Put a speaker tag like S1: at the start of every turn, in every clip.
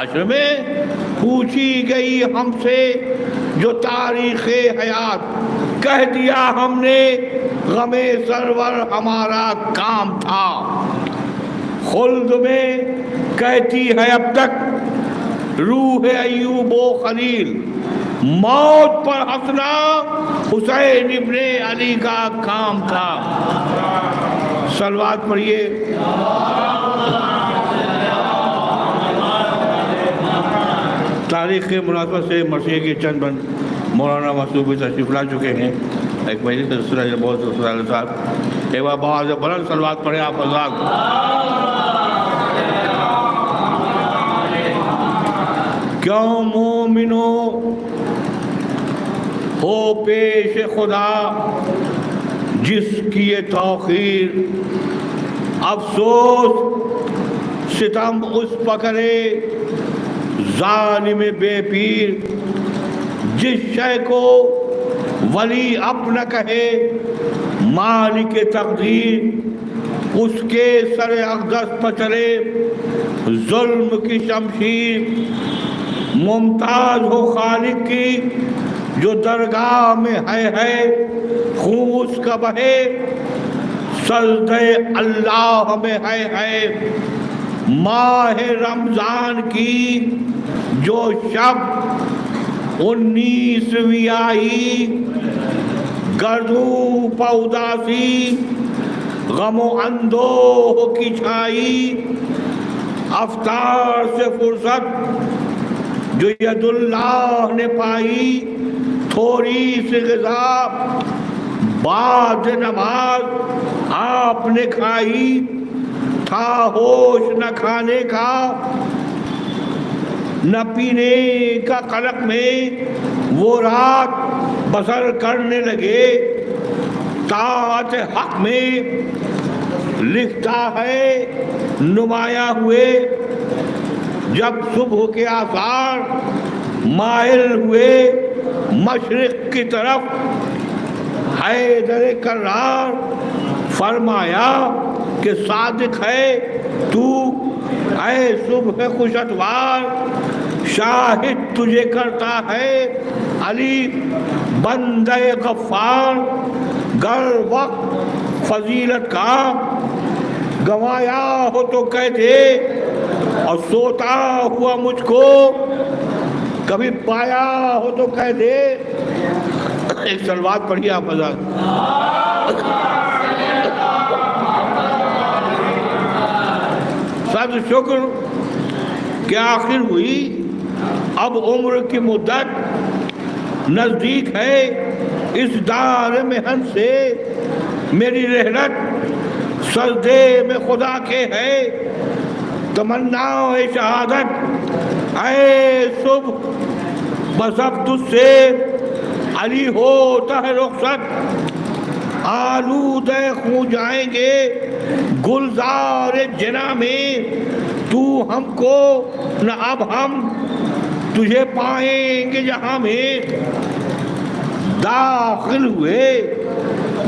S1: حشر میں پوچھی گئی ہم سے جو تاریخ حیات، کہہ دیا ہم نے غم سرور ہمارا کام تھا۔ خلد میں کہتی ہے اب تک روح ایوب و خلیل، موت پر ہنسنا حسین ابن علی کا کام تھا۔ صلوات پڑھیے۔ تاریخ کے مناسبت سے مرثیے کے چند بند مولانا مسعود بھی تشریف لا چکے ہیں۔ ایک مجلس سلسلہ ہے بہت سلسلہ صاحب ایک بار بہت بلند صلوات پڑھے آپ حضرات۔ کیوں مومنو ہو پیش خدا جس کی یہ توقیر، افسوس ستم اس پکڑے ظالم بے پیر، جس شے کو ولی اب نہ کہے مالک تقدیر، اس کے سر اقدس پر چلے ظلم کی شمشیر، ممتاز ہو خالق کی جو درگاہ میں ہے خون اس کا بہے، سجدہ اللہ میں ہے ماہ رمضان کی جو شب 19ویں آئی، گردوں پہ اداسی غم و اندوہ کی چھائی، افطار سے فرصت جو ید اللہ نے پائی، تھوڑی سی غذا بعد نماز آپ نے کھائی، تھا ہوش نہ کھانے کا نہ پینے کا قلق میں، وہ رات بسر کرنے لگے طاعت حق میں، لکھتا ہے نمایاں ہوئے جب صبح کے آثار، مائل ہوئے مشرق کی طرف، حیدر کرار فرمایا کہ صادق ہے تو اے صبح خوش اتوار، شاہد تجھے کرتا ہے علی بندہ غفار، گر وقت فضیلت کا گوایا ہو تو کہہ دے، اور سوتا ہوا مجھ کو کبھی پایا ہو تو کہہ دے۔ ایک صلوات پڑھیے آپ حضرات۔ صد شکر کہ آخر ہوئی، اب عمر کی مدت نزدیک ہے، اس دار محن سے میری رحلت سجدے میں خدا کے ہے، تمنا شہادت اے صبح بسب تجھ سے علی ہوتا ہے رخصت، آلودہ خون جائیں گے گلزار جنا میں، تو ہم کو نہ اب ہم تجھے پائیں گے جہاں میں، داخل ہوئے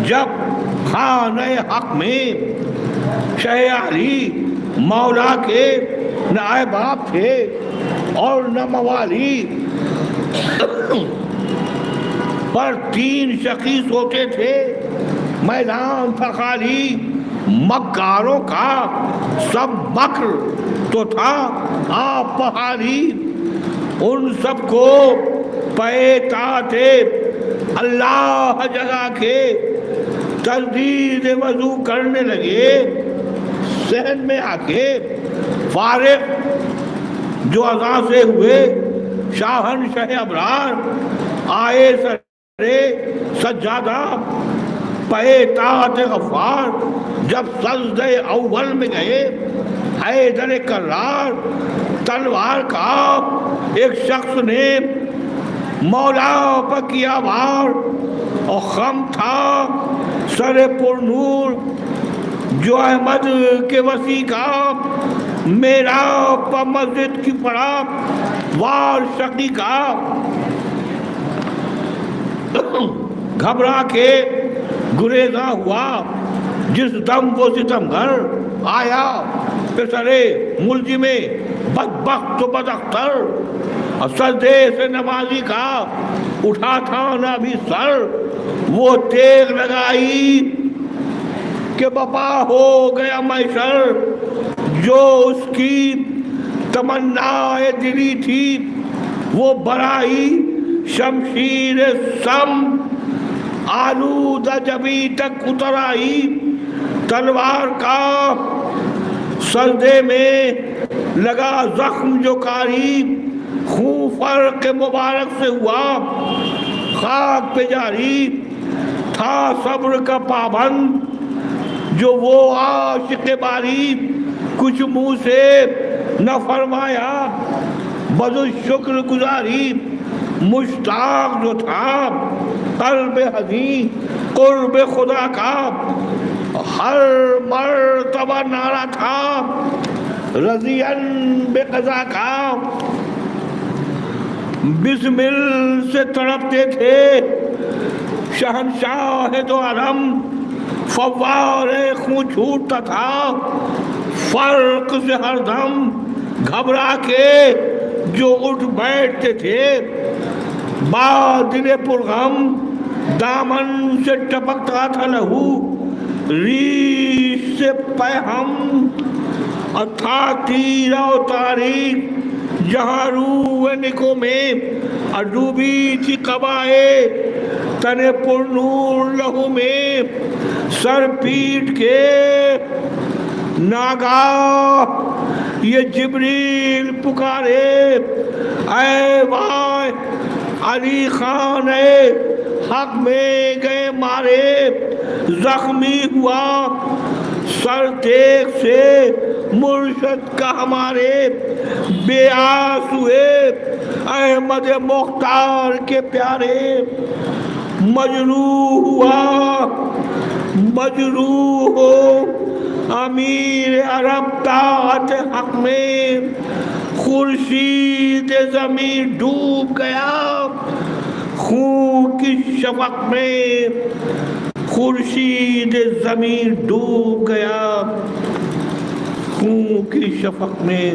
S1: جب خانہ حق میں، شہ علی مولا کے نہ باپ تھے اور نہ موالی، پر 3 شخیص ہوتے تھے، میدان تھا خالی مکاروں کا، سب مکر تو تھا آپ پہاڑی، ان سب کو پیتا تھے اللہ جگہ کے، تجدید وضو کرنے لگے صحن میں آ کے، فارغ جو اذان سے ہوئے شاہنشاہ ابرار، آئے سرے سجادہ پہ طاعت غفار، جب سجدہ اول میں گئے حیدر کرار، تلوار کا ایک شخص نے مولا پر کیا وار، اور خم تھا سر پر نور جو احمد کے وسیع کا، میرا پر مسجد کی پڑا وار شقی کا، گھبرا کے گریزاں ہوا جس دم وہ ستم گھر آیا، پسرے ملزم بدبخت و بداختر، اور سجدے سے نمازی کا اٹھا تھا نہ بھی سر، وہ تیغ لگائی کہ بپا ہو گیا محشر، جو اس کی تمنا دلی تھی وہ برائی شمشیر سم، آلودہ جبھی تک اتر آئی تلوار کا، سجدے میں لگا زخم جو کاری، خون فرق مبارک سے ہوا خاک پہ جاری، تھا صبر کا پابند جو وہ عاشق باری، کچھ منہ سے نہ فرمایا بجو شکر گزاری، مشتاق جو تھا قلب حزین قرب خدا کا، ہر مرتبہ نعرہ تھا رضین بے قضا کا، بسمل سے تڑپتے تھے شہنشاہ دو عالم، فوار خون چھوٹتا تھا فرق سے ہر دم، گھبرا کے جو اٹھ بیٹھتے تھے بادل پرغم، دامن سے ٹپکتا تھا لہو ریش سے پیہم، اور تھا تیرا و تاریخ جہاں روح نکو میں، اور ڈوبی تھی قبائے تن پر نور لہو میں، سر پیٹ کے ناگاہ یہ جبریل پکارے، اے وائے علی خان حق میں گئے مارے، زخمی ہوا سر تیغ سے مرشد کا ہمارے، بے آس ہوئے احمد مختار کے پیارے، مجروح ہوا مجروح ہو امیر عرب طاعت حق میں، خورشید زمین ڈوب گیا خون کی شفق میں، خورشید زمین ڈوب گیا خون کی شفق میں۔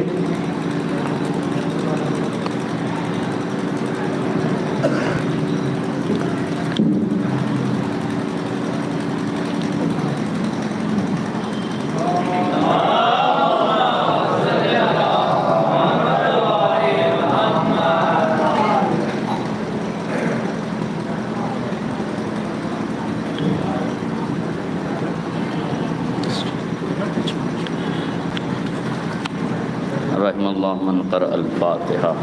S2: رحم اللہ من قرأ الفاتحہ۔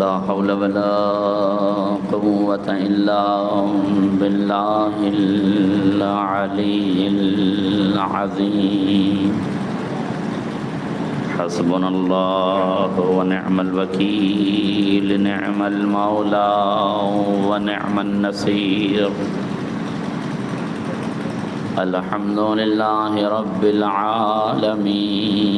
S2: لا حول ولا قوة إلا بالله العلي العظيم، حسبنا الله ونعم الوكيل، نعم المولى ونعم النصير، الحمد لله رب العالمين،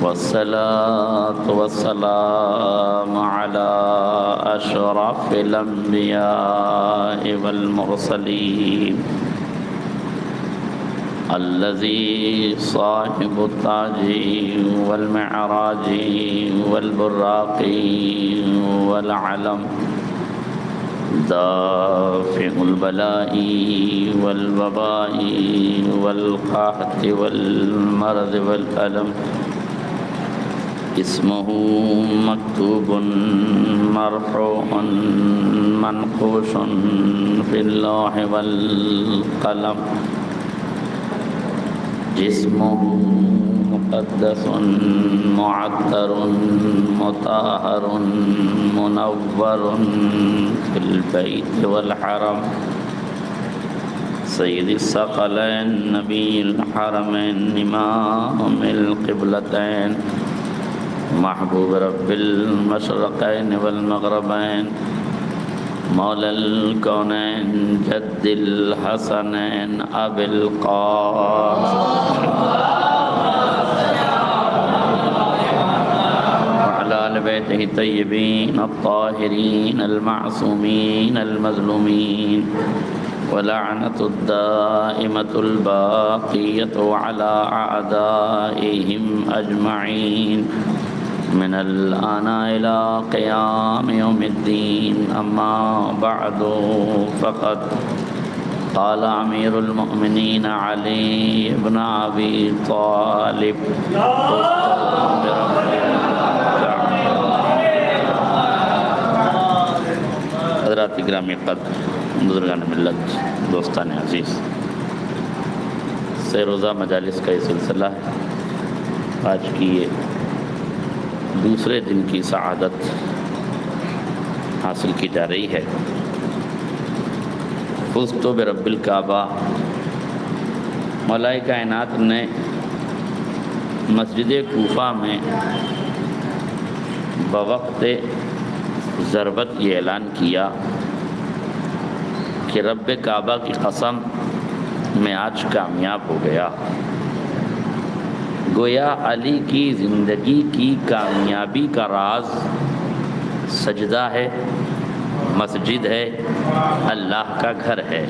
S2: والصلاة والسلام على أشرف الأنبياء والمرسلين، الذي صاحب التاج والمعراج والبراق والعلم، دافع البلاء والوباء والقحط والمرض والألم، اسمه مكتوب مرفوع منقوش في اللوح والقلم، جسمه مقدس معطر مطهر منور في البيت والحرم، سيد الثقلين نبي الحرمين إمام القبلتين، محبوب رب المشرقین والمغربین مولا الکونین جد الحسنین ابی القاسم وعلى آل بیتہ الطیبین الطاہرین المعصومین المظلومین ولعنة الدائمة الباقية على أعدائهم أجمعين من الآن إلى قيام يوم الدين. أما بعد فقد قال أمير المؤمنين علي بن أبي طالب حضرات گرامی قدر، بزرگان ملت، دوستان عزیز، سے روزہ مجالس کا یہ سلسلہ ہے. آج کی یہ دوسرے دن کی سعادت حاصل کی جا رہی ہے. فزت برب الکعبہ، مولا کائنات نے مسجد کوفہ میں بوقت ضربت یہ اعلان کیا کہ رب کعبہ کی قسم میں آج کامیاب ہو گیا. گویا علی کی زندگی کی کامیابی کا راز سجدہ ہے، مسجد ہے، اللہ کا گھر ہے.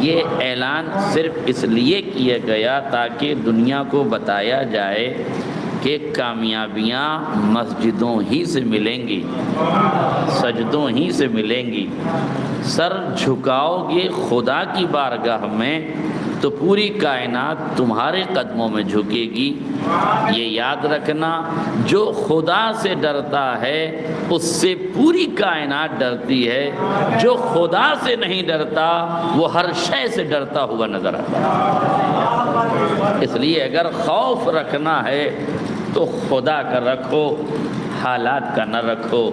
S2: یہ اعلان صرف اس لیے کیا گیا تاکہ دنیا کو بتایا جائے کہ کامیابیاں مسجدوں ہی سے ملیں گی، سجدوں ہی سے ملیں گی. سر جھکاؤ گے خدا کی بارگاہ میں تو پوری کائنات تمہارے قدموں میں جھکے گی. یہ یاد رکھنا، جو خدا سے ڈرتا ہے اس سے پوری کائنات ڈرتی ہے. جو خدا سے نہیں ڈرتا وہ ہر شے سے ڈرتا ہوا نظر آتا ہے. اس لیے اگر خوف رکھنا ہے تو خدا کا رکھو، حالات کا نہ رکھو.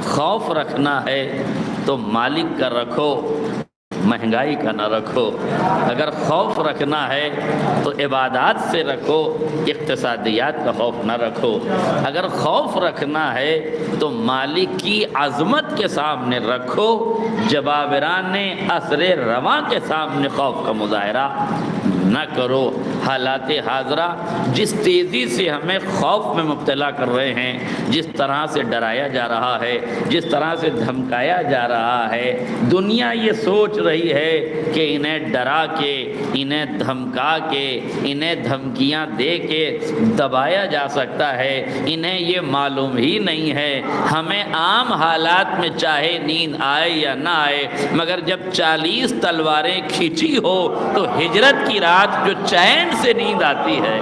S2: خوف رکھنا ہے تو مالک کا رکھو، مہنگائی کا نہ رکھو. اگر خوف رکھنا ہے تو عبادات سے رکھو، اقتصادیات کا خوف نہ رکھو. اگر خوف رکھنا ہے تو مالک کی عظمت کے سامنے رکھو. جبابران عصر رواں کے سامنے خوف کا مظاہرہ نہ کرو. حالات حاضرہ جس تیزی سے ہمیں خوف میں مبتلا کر رہے ہیں، جس طرح سے ڈرایا جا رہا ہے، جس طرح سے دھمکایا جا رہا ہے، دنیا یہ سوچ رہی ہے کہ انہیں ڈرا کے، انہیں دھمکا کے، انہیں دھمکیاں دے کے دبایا جا سکتا ہے. انہیں یہ معلوم ہی نہیں ہے ہمیں عام حالات میں چاہے نیند آئے یا نہ آئے، مگر جب 40 تلواریں کھینچی ہو تو ہجرت کی رات جو چین سے نیند آتی ہے.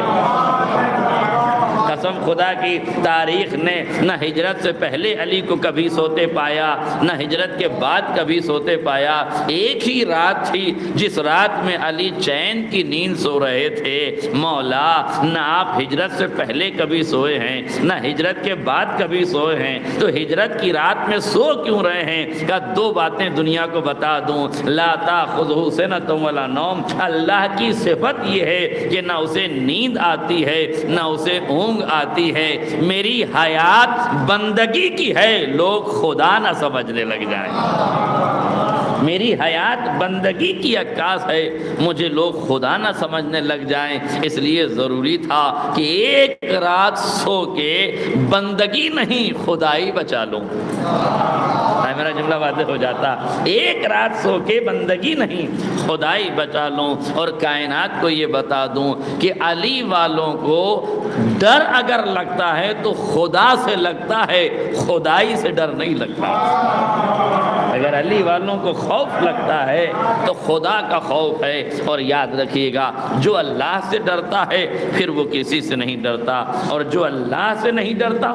S2: قسم خدا کی، تاریخ نے نہ ہجرت سے پہلے علی کو کبھی سوتے پایا، نہ ہجرت کے بعد کبھی سوتے پایا. ایک ہی رات تھی جس رات میں علی چین کی نیند سو رہے تھے. مولا، نہ آپ ہجرت سے پہلے کبھی سوئے ہیں، نہ ہجرت کے بعد کبھی سوئے ہیں، تو ہجرت کی رات میں سو کیوں رہے ہیں؟ کہ دو باتیں دنیا کو بتا دوں. لا تأخذہ سنۃ ولا نوم، اللہ کی صفت یہ ہے کہ نہ اسے نیند آتی ہے نہ اسے اونگ آتی ہے. میری حیات بندگی کی ہے، لوگ خدا نہ سمجھنے لگ جائیں. میری حیات بندگی کی عکاس ہے، مجھے لوگ خدا نہ سمجھنے لگ جائیں. اس لیے ضروری تھا کہ ایک رات سو کے بندگی نہیں خدائی بچا لوں. میرا جملہ واضح ہو جاتا. ایک رات سو کے بندگی نہیں خدائی بچا لوں. اور کائنات کو یہ بتا دوں کہ علی والوں کو ڈر اگر لگتا ہے تو خدا سے لگتا ہے، خدائی سے ڈر نہیں لگتا. اگر علی والوں کو خوف لگتا ہے تو خدا کا خوف ہے. اور یاد رکھیے گا، جو اللہ سے ڈرتا ہے پھر وہ کسی سے نہیں ڈرتا، اور جو اللہ سے نہیں ڈرتا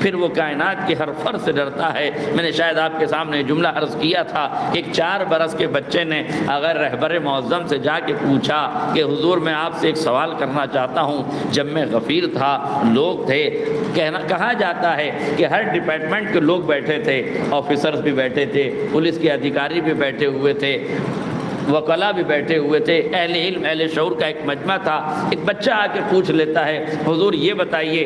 S2: پھر وہ کائنات کے ہر فرد سے ڈرتا ہے. میں نے شاید آپ کے سامنے جملہ عرض کیا تھا، ایک 4 برس کے بچے نے اگر رہبر معظم سے جا کے پوچھا کہ حضور میں آپ سے ایک سوال کرنا چاہتا ہوں. جب میں غفیر تھا، لوگ تھے، کہا جاتا ہے کہ ہر ڈپارٹمنٹ کے لوگ بیٹھے تھے، آفیسرز بھی بیٹھے تھے، پولیس کے ادھیکاری بھی بیٹھے ہوئے تھے. وکلا بھی بیٹھے ہوئے تھے، اہل علم اہل شعور کا ایک مجمع تھا۔ ایک بچہ آ کے پوچھ لیتا ہے، حضور یہ بتائیے،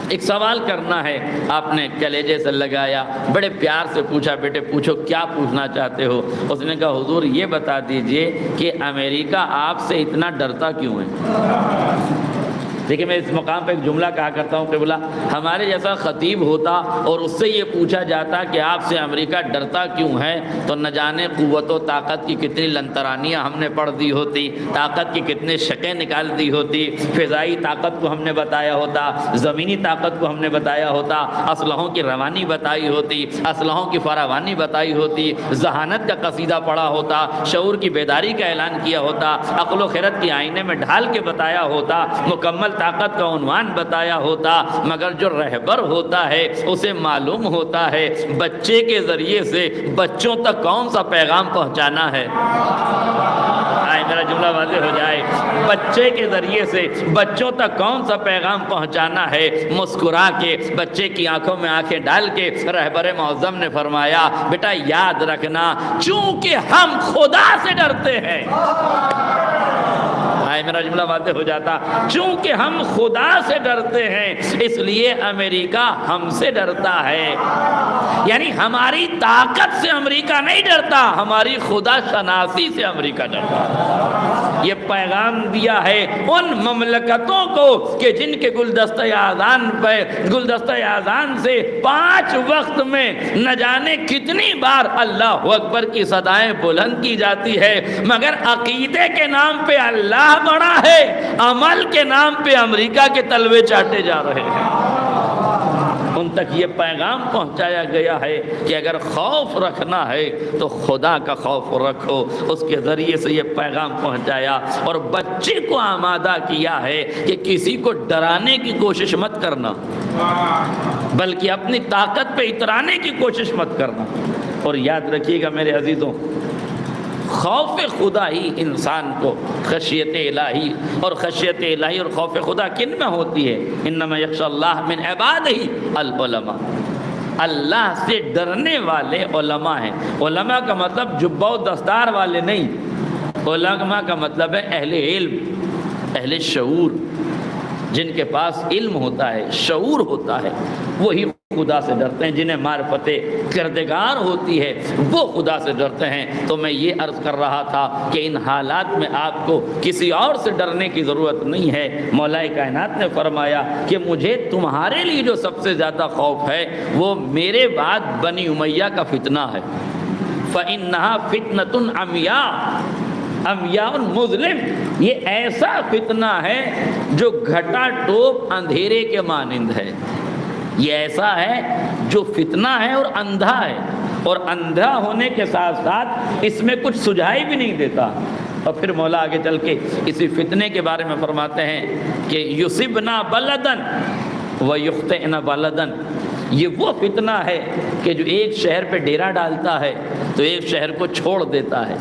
S2: ایک سوال کرنا ہے۔ آپ نے کلیجے سے لگایا، بڑے پیار سے پوچھا، بیٹے پوچھو کیا پوچھنا چاہتے ہو؟ اس نے کہا حضور یہ بتا دیجئے کہ امریکہ آپ سے اتنا ڈرتا کیوں ہے؟ دیکھیں میں اس مقام پہ ایک جملہ کہا کرتا ہوں کہ بولا ہمارے جیسا خطیب ہوتا اور اس سے یہ پوچھا جاتا کہ آپ سے امریکہ ڈرتا کیوں ہے، تو نہ جانے قوت و طاقت کی کتنی لنترانیاں ہم نے پڑھ دی ہوتی، طاقت کی کتنے شکیں نکال دی ہوتی، فضائی طاقت کو ہم نے بتایا ہوتا، زمینی طاقت کو ہم نے بتایا ہوتا، اسلحوں کی روانی بتائی ہوتی، اسلحوں کی فراوانی بتائی ہوتی، ذہانت کا قصیدہ پڑھا ہوتا، شعور کی بیداری کا اعلان کیا ہوتا، عقل و خرد کی آئینے میں ڈھال کے بتایا ہوتا، مکمل طاقت کا عنوان بتایا ہوتا، مگر جو رہبر ہوتا ہے اسے معلوم ہوتا ہے بچے کے ذریعے سے بچوں تک کون سا پیغام پہنچانا ہے۔ میرا جملہ واضح ہو جائے، بچے کے ذریعے سے بچوں تک کون سا پیغام پہنچانا ہے۔ مسکرا کے بچے کی آنکھوں میں آنکھیں ڈال کے رہبر معظم نے فرمایا بیٹا یاد رکھنا چونکہ ہم خدا سے ڈرتے ہیں، میرا جملہ واضح ہو جاتا، چونکہ ہم خدا سے ڈرتے ہیں اس لیے امریکہ ہم سے ڈرتا ہے۔ یعنی ہماری طاقت سے امریکہ نہیں ڈرتا، ہماری خدا شناسی سے امریکہ ڈرتا ہے۔ یہ پیغام دیا ہے ان مملکتوں کو کہ جن کے گلدستہ اذان سے 5 وقت میں نہ جانے کتنی بار اللہ اکبر کی صدائیں بلند کی جاتی ہے، مگر عقیدے کے نام پہ اللہ بڑا ہے، عمل کے نام پہ امریکہ کے تلوے چاٹے جا رہے ہیں۔ ان تک یہ پیغام پہنچایا گیا ہے کہ اگر خوف رکھنا ہے تو خدا کا خوف رکھو۔ اس کے ذریعے سے یہ پیغام پہنچایا اور بچے کو آمادہ کیا ہے کہ کسی کو ڈرانے کی کوشش مت کرنا، بلکہ اپنی طاقت پہ اترانے کی کوشش مت کرنا۔ اور یاد رکھیے گا میرے عزیزوں، خوف خدا ہی انسان کو خشیت الہی، اور خشیت الہی اور خوف خدا کن میں ہوتی ہے؟ انما یخشی اللہ من عبادہ العلماء، اللہ سے ڈرنے والے علماء ہیں۔ علماء کا مطلب جبہ و دستار والے نہیں، علماء کا مطلب ہے اہل علم، اہل شعور، جن کے پاس علم ہوتا ہے، شعور ہوتا ہے، وہی خدا سے ڈرتے ہیں۔ جنہیں معرفت کردگار ہوتی ہے وہ خدا سے ڈرتے ہیں۔ تو میں یہ عرض کر رہا تھا کہ ان حالات میں آپ کو کسی اور سے ڈرنے کی ضرورت نہیں ہے۔ مولا کائنات نے فرمایا کہ مجھے تمہارے لیے جو سب سے زیادہ خوف ہے وہ میرے بعد بنی امیہ کا فتنہ ہے۔ فَإِنَّهَا فِتْنَةٌ عَمْيَاءٌ مُظْلِمٌ، یہ ایسا فتنہ ہے جو گھٹا ٹوپ اندھیرے کے مانند ہے۔ یہ ایسا ہے جو فتنہ ہے اور اندھا ہے، اور اندھا ہونے کے ساتھ ساتھ اس میں کچھ سجھائی بھی نہیں دیتا۔ اور پھر مولا آگے چل کے اسی فتنے کے بارے میں فرماتے ہیں کہ یُصِبْنَا بَلَدًا وَيُخْطِئْنَا بَلَدًا، یہ وہ فتنہ ہے کہ جو ایک شہر پہ ڈیرا ڈالتا ہے تو ایک شہر کو چھوڑ دیتا ہے۔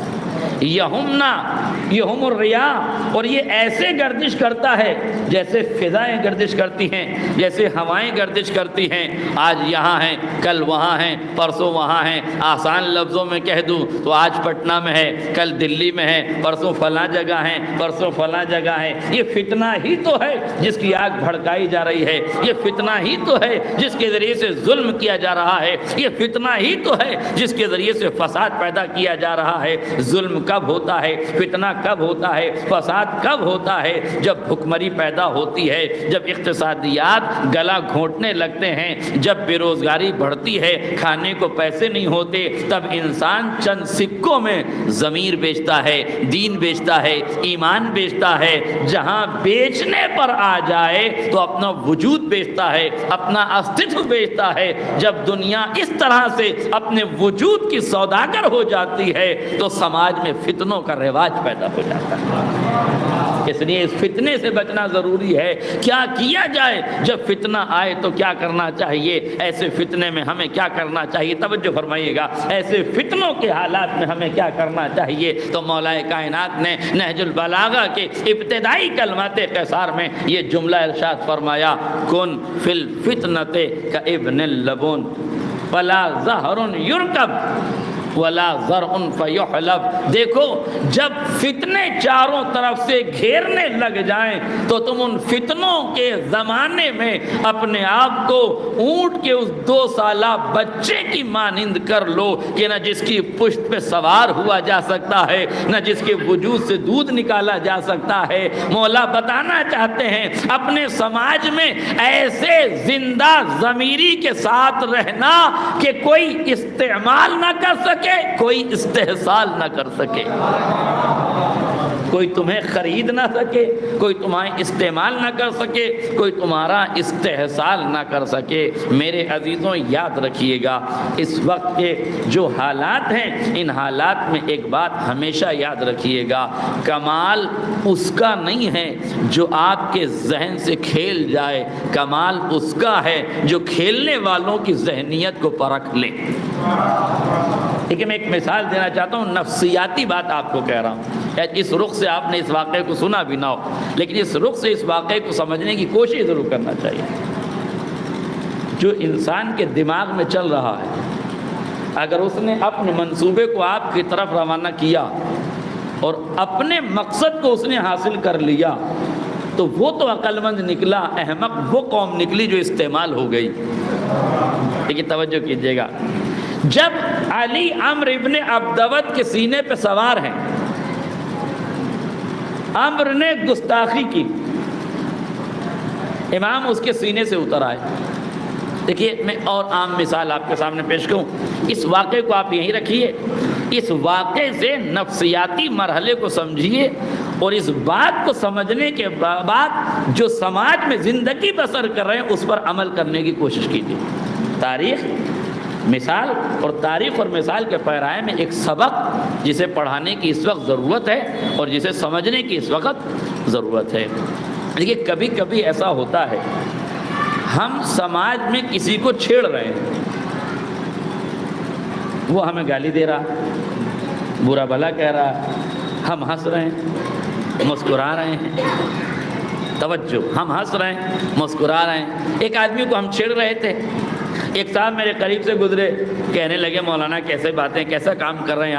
S2: یہم الرياح، اور یہ ایسے گردش کرتا ہے جیسے فضائیں گردش کرتی ہیں، جیسے ہوائیں گردش کرتی ہیں۔ آج یہاں ہیں، کل وہاں ہیں، پرسوں وہاں ہیں۔ آسان لفظوں میں کہہ دوں تو آج پٹنہ میں ہے، کل دلی میں ہے، پرسوں فلاں جگہ ہیں، پرسوں فلاں جگہ ہے۔ یہ فتنہ ہی تو ہے جس کی آگ بھڑکائی جا رہی ہے، یہ فتنہ ہی تو ہے جس کے ذریعے سے ظلم کیا جا رہا ہے، یہ فتنہ ہی تو ہے جس کے ذریعے سے فساد پیدا کیا جا رہا ہے۔ ظلم کب ہوتا ہے، فتنہ کب ہوتا ہے، فساد کب ہوتا ہے؟ جب بھکمری پیدا ہوتی ہے، جب اقتصادیات گلا گھونٹنے لگتے ہیں، جب بے روزگاری بڑھتی ہے، کھانے کو پیسے نہیں ہوتے، تب انسان چند سکوں میں ضمیر بیچتا ہے، دین بیچتا ہے، ایمان بیچتا ہے۔ جہاں بیچنے پر آ جائے تو اپنا وجود بیچتا ہے، اپنا استھتو بیچتا ہے۔ جب دنیا اس طرح سے اپنے وجود کی سوداگر ہو جاتی ہے تو سماج میں فتنوں کا رواج پیدا ہو جاتا ہے۔ اس لیے اس فتنے سے بچنا ضروری ہے۔ کیا کیا جائے جب فتنہ آئے تو کیا کرنا چاہیے؟ ایسے فتنے میں ہمیں کیا کرنا چاہیے؟ توجہ فرمائیے گا، ایسے فتنوں کے حالات میں ہمیں کیا کرنا چاہیے؟ تو مولا کائنات نے نہج البلاغہ کے ابتدائی کلمات قصار میں یہ جملہ ارشاد فرمایا، کن فی الفتنۃ کابن اللبون فلا زہر یرکب ولا زرع فیحلب۔ دیکھو جب فتنے چاروں طرف سے گھیرنے لگ جائیں تو تم ان فتنوں کے زمانے میں اپنے آپ کو اونٹ کے اس 2 سالہ بچے کی مانند کر لو کہ نہ جس کی پشت پہ سوار ہوا جا سکتا ہے، نہ جس کے وجود سے دودھ نکالا جا سکتا ہے۔ مولا بتانا چاہتے ہیں اپنے سماج میں ایسے زندہ ضمیری کے ساتھ رہنا کہ کوئی استعمال نہ کر سکے، کوئی استحصال نہ کر سکے، کوئی تمہیں خرید نہ سکے، کوئی تمہیں استعمال نہ کر سکے، کوئی تمہارا استحصال نہ کر سکے۔ میرے عزیزوں یاد رکھیے گا اس وقت کے جو حالات ہیں، ان حالات میں ایک بات ہمیشہ یاد رکھیے گا، کمال اس کا نہیں ہے جو آپ کے ذہن سے کھیل جائے، کمال اس کا ہے جو کھیلنے والوں کی ذہنیت کو پرکھ لے۔ لیکن میں ایک مثال دینا چاہتا ہوں، نفسیاتی بات آپ کو کہہ رہا ہوں، اس رخ سے آپ نے اس واقعے کو سنا بھی نہ ہو، لیکن اس رخ سے اس واقعے کو سمجھنے کی کوشش ضرور کرنا چاہیے۔ جو انسان کے دماغ میں چل رہا ہے، اگر اس نے اپنے منصوبے کو آپ کی طرف روانہ کیا اور اپنے مقصد کو اس نے حاصل کر لیا تو وہ تو عقل مند نکلا، احمق وہ قوم نکلی جو استعمال ہو گئی۔ لیکن توجہ کیجیے گا، جب علی عمرو ابن عبدود کے سینے پہ سوار ہیں، عمرو نے گستاخی کی، امام اس کے سینے سے اتر آئے۔ دیکھیے میں اور عام مثال آپ کے سامنے پیش کروں، اس واقعے کو آپ یہیں رکھیے، اس واقعے سے نفسیاتی مرحلے کو سمجھیے اور اس بات کو سمجھنے کے بعد جو سماج میں زندگی بسر کر رہے ہیں اس پر عمل کرنے کی کوشش کیجیے۔ تاریخ، مثال اور تاریخ اور مثال کے پیرائے میں ایک سبق جسے پڑھانے کی اس وقت ضرورت ہے اور جسے سمجھنے کی اس وقت ضرورت ہے۔ دیکھیے کبھی کبھی ایسا ہوتا ہے، ہم سماج میں کسی کو چھیڑ رہے ہیں، وہ ہمیں گالی دے رہا، برا بھلا کہہ رہا، ہم ہنس رہے ہیں، مسکرا رہے ہیں۔ توجہ، ہم ہنس رہے ہیں، مسکرا رہے ہیں۔ ایک آدمی کو ہم چھیڑ رہے تھے، ایک صاحب میرے قریب سے گزرے، کہنے لگے مولانا کیسے باتیں، کیسا کام کر رہے ہیں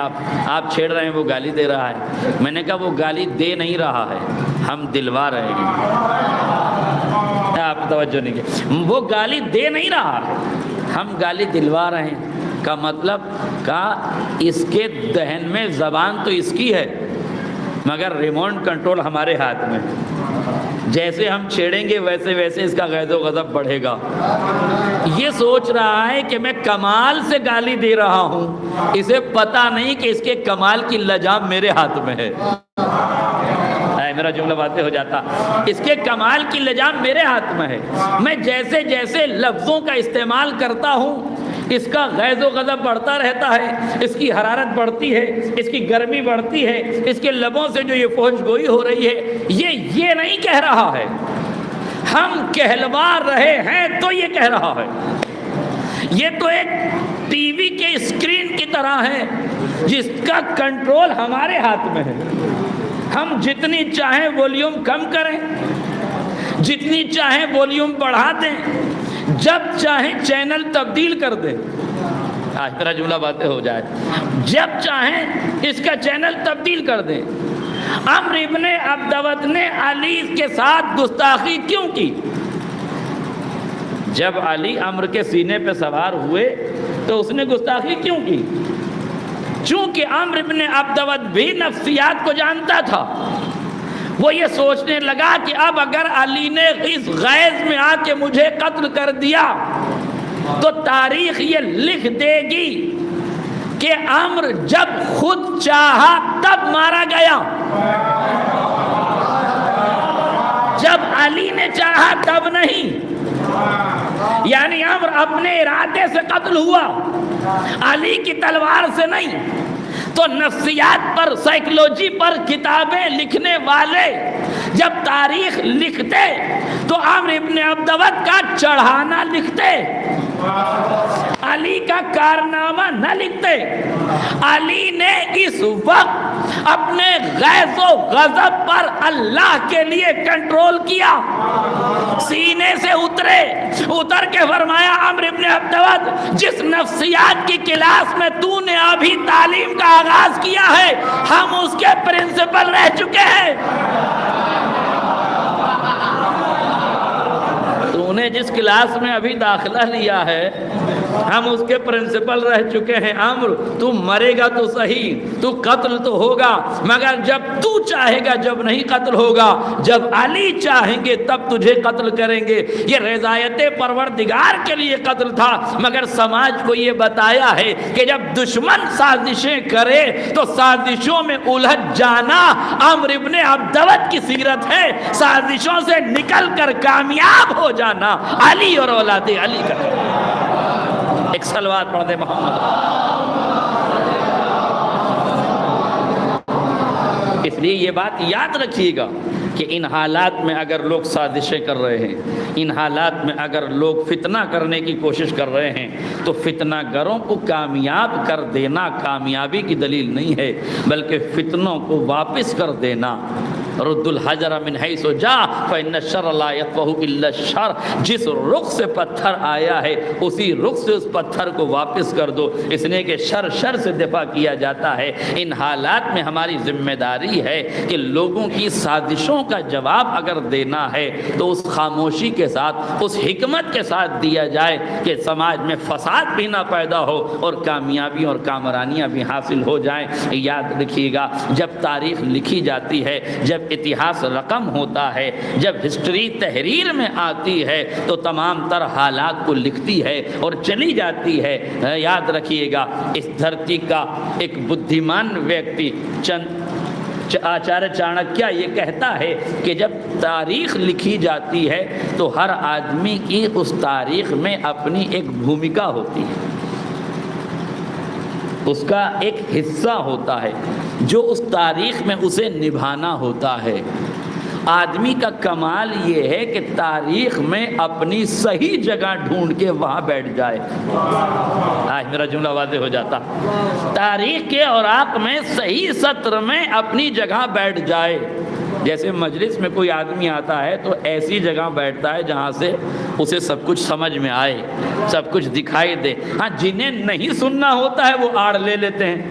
S2: آپ چھیڑ رہے ہیں، وہ گالی دے رہا ہے۔ میں نے کہا وہ گالی دے نہیں رہا ہے، ہم دلوا رہے ہیں۔ آپ توجہ نہیں کی، وہ گالی دے نہیں رہا ہے، ہم گالی دلوا رہے ہیں۔ کا مطلب کا اس کے دہن میں زبان تو اس کی ہے مگر ریموٹ کنٹرول ہمارے ہاتھ میں، جیسے ہم چھیڑیں گے ویسے ویسے اس کا غیظ و غضب بڑھے گا۔ یہ سوچ رہا ہے کہ میں کمال سے گالی دے رہا ہوں، اسے پتہ نہیں کہ اس کے کمال کی لجام میرے ہاتھ میں ہے۔ میرا جملہ واضح ہو جاتا، اس کے کمال کی لجام میرے ہاتھ میں ہے۔ میں جیسے جیسے لفظوں کا استعمال کرتا ہوں اس کا غیظ و غضب بڑھتا رہتا ہے، اس کی حرارت بڑھتی ہے، اس کی گرمی بڑھتی ہے، اس کے لبوں سے جو یہ فحش گوئی ہو رہی ہے، یہ نہیں کہہ رہا ہے، ہم کہلوا رہے ہیں تو یہ کہہ رہا ہے۔ یہ تو ایک ٹی وی کے اسکرین کی طرح ہے جس کا کنٹرول ہمارے ہاتھ میں ہے۔ ہم جتنی چاہیں والیوم کم کریں، جتنی چاہیں والیوم بڑھا دیں، جب چاہیں چینل تبدیل کر دیں۔ آج میرا جملہ باتیں ہو جائے، جب چاہیں اس کا چینل تبدیل کر دیں۔ عمرو ابن عبدود نے علی کے ساتھ گستاخی کیوں کی؟ جب علی عمرو کے سینے پہ سوار ہوئے تو اس نے گستاخی کیوں کی؟ چونکہ عمرو ابن عبدود بھی نفسیات کو جانتا تھا۔ وہ یہ سوچنے لگا کہ اب اگر علی نے اس غیظ میں آ کے مجھے قتل کر دیا تو تاریخ یہ لکھ دے گی کہ عمرو جب خود چاہا تب مارا گیا، جب علی نے چاہا تب نہیں۔ یعنی عمرو اپنے ارادے سے قتل ہوا، علی کی تلوار سے نہیں۔ تو نفسیات پر، سائیکلوجی پر کتابیں لکھنے والے جب تاریخ لکھتے تو عمرو ابن عبدود کا چڑھانا لکھتے، علی کا کارنامہ نہ لکھتے۔ علی نے اس وقت اپنے غیظ و غضب پر اللہ کے لیے کنٹرول کیا، سینے سے اتر کے فرمایا عمرو ابن عبدود جس نفسیات کی کلاس میں تو نے ابھی تعلیم کا آغاز کیا ہے ہم اس کے پرنسپل رہ چکے ہیں، تو نے جس کلاس میں ابھی داخلہ لیا ہے ہم اس کے پرنسپل رہ چکے ہیں۔ عمرو تو مرے گا تو صحیح، تو قتل تو ہوگا مگر جب تو چاہے گا جب نہیں قتل ہوگا، جب علی چاہیں گے تب تجھے قتل کریں گے۔ یہ رضایت پروردگار کے لیے قتل تھا مگر سماج کو یہ بتایا ہے کہ جب دشمن سازشیں کرے تو سازشوں میں الجھ جانا عمرو ابن عبدود کی سیرت ہے، سازشوں سے نکل کر کامیاب ہو جانا علی اور اولاد علی کا۔ ایک صلوات پڑھ دے محمد۔ اس لیے یہ بات یاد رکھیے گا کہ ان حالات میں اگر لوگ سازشیں کر رہے ہیں، ان حالات میں اگر لوگ فتنہ کرنے کی کوشش کر رہے ہیں تو فتنہ گروں کو کامیاب کر دینا کامیابی کی دلیل نہیں ہے بلکہ فتنوں کو واپس کر دینا۔ رد الحجر من حیث جاء فإن الشر لا يطفئ إلا الشر، جس رخ سے پتھر آیا ہے اسی رخ سے اس پتھر کو واپس کر دو، اس لیے کہ شر سے دفاع کیا جاتا ہے۔ ان حالات میں ہماری ذمہ داری ہے کہ لوگوں کی سازشوں کا جواب اگر دینا ہے تو اس خاموشی کے ساتھ، اس حکمت کے ساتھ دیا جائے کہ سماج میں فساد بھی نہ پیدا ہو اور کامیابی اور کامرانیاں بھی حاصل ہو جائیں۔ یاد رکھیے گا جب تاریخ لکھی جاتی ہے، جب اتہاس رقم ہوتا ہے، جب ہسٹری تحریر میں آتی ہے تو تمام تر حالات کو لکھتی ہے اور چلی جاتی ہے۔ یاد رکھیے گا اس دھرتی کا ایک بدھیمان ویکتی آچاریہ چانکیہ یہ کہتا ہے کہ جب تاریخ لکھی جاتی ہے تو ہر آدمی کی اس تاریخ میں اپنی ایک بھومکا ہوتی ہے، اس کا ایک حصہ ہوتا ہے جو اس تاریخ میں اسے نبھانا ہوتا ہے۔ آدمی کا کمال یہ ہے کہ تاریخ میں اپنی صحیح جگہ ڈھونڈ کے وہاں بیٹھ جائے۔ آج میرا جملہ واضح ہو جاتا، تاریخ کے اوراق میں صحیح سطر میں اپنی جگہ بیٹھ جائے۔ جیسے مجلس میں کوئی آدمی آتا ہے تو ایسی جگہ بیٹھتا ہے جہاں سے اسے سب کچھ سمجھ میں آئے، سب کچھ دکھائی دے۔ ہاں جنہیں نہیں سننا ہوتا ہے وہ آڑ لے لیتے ہیں۔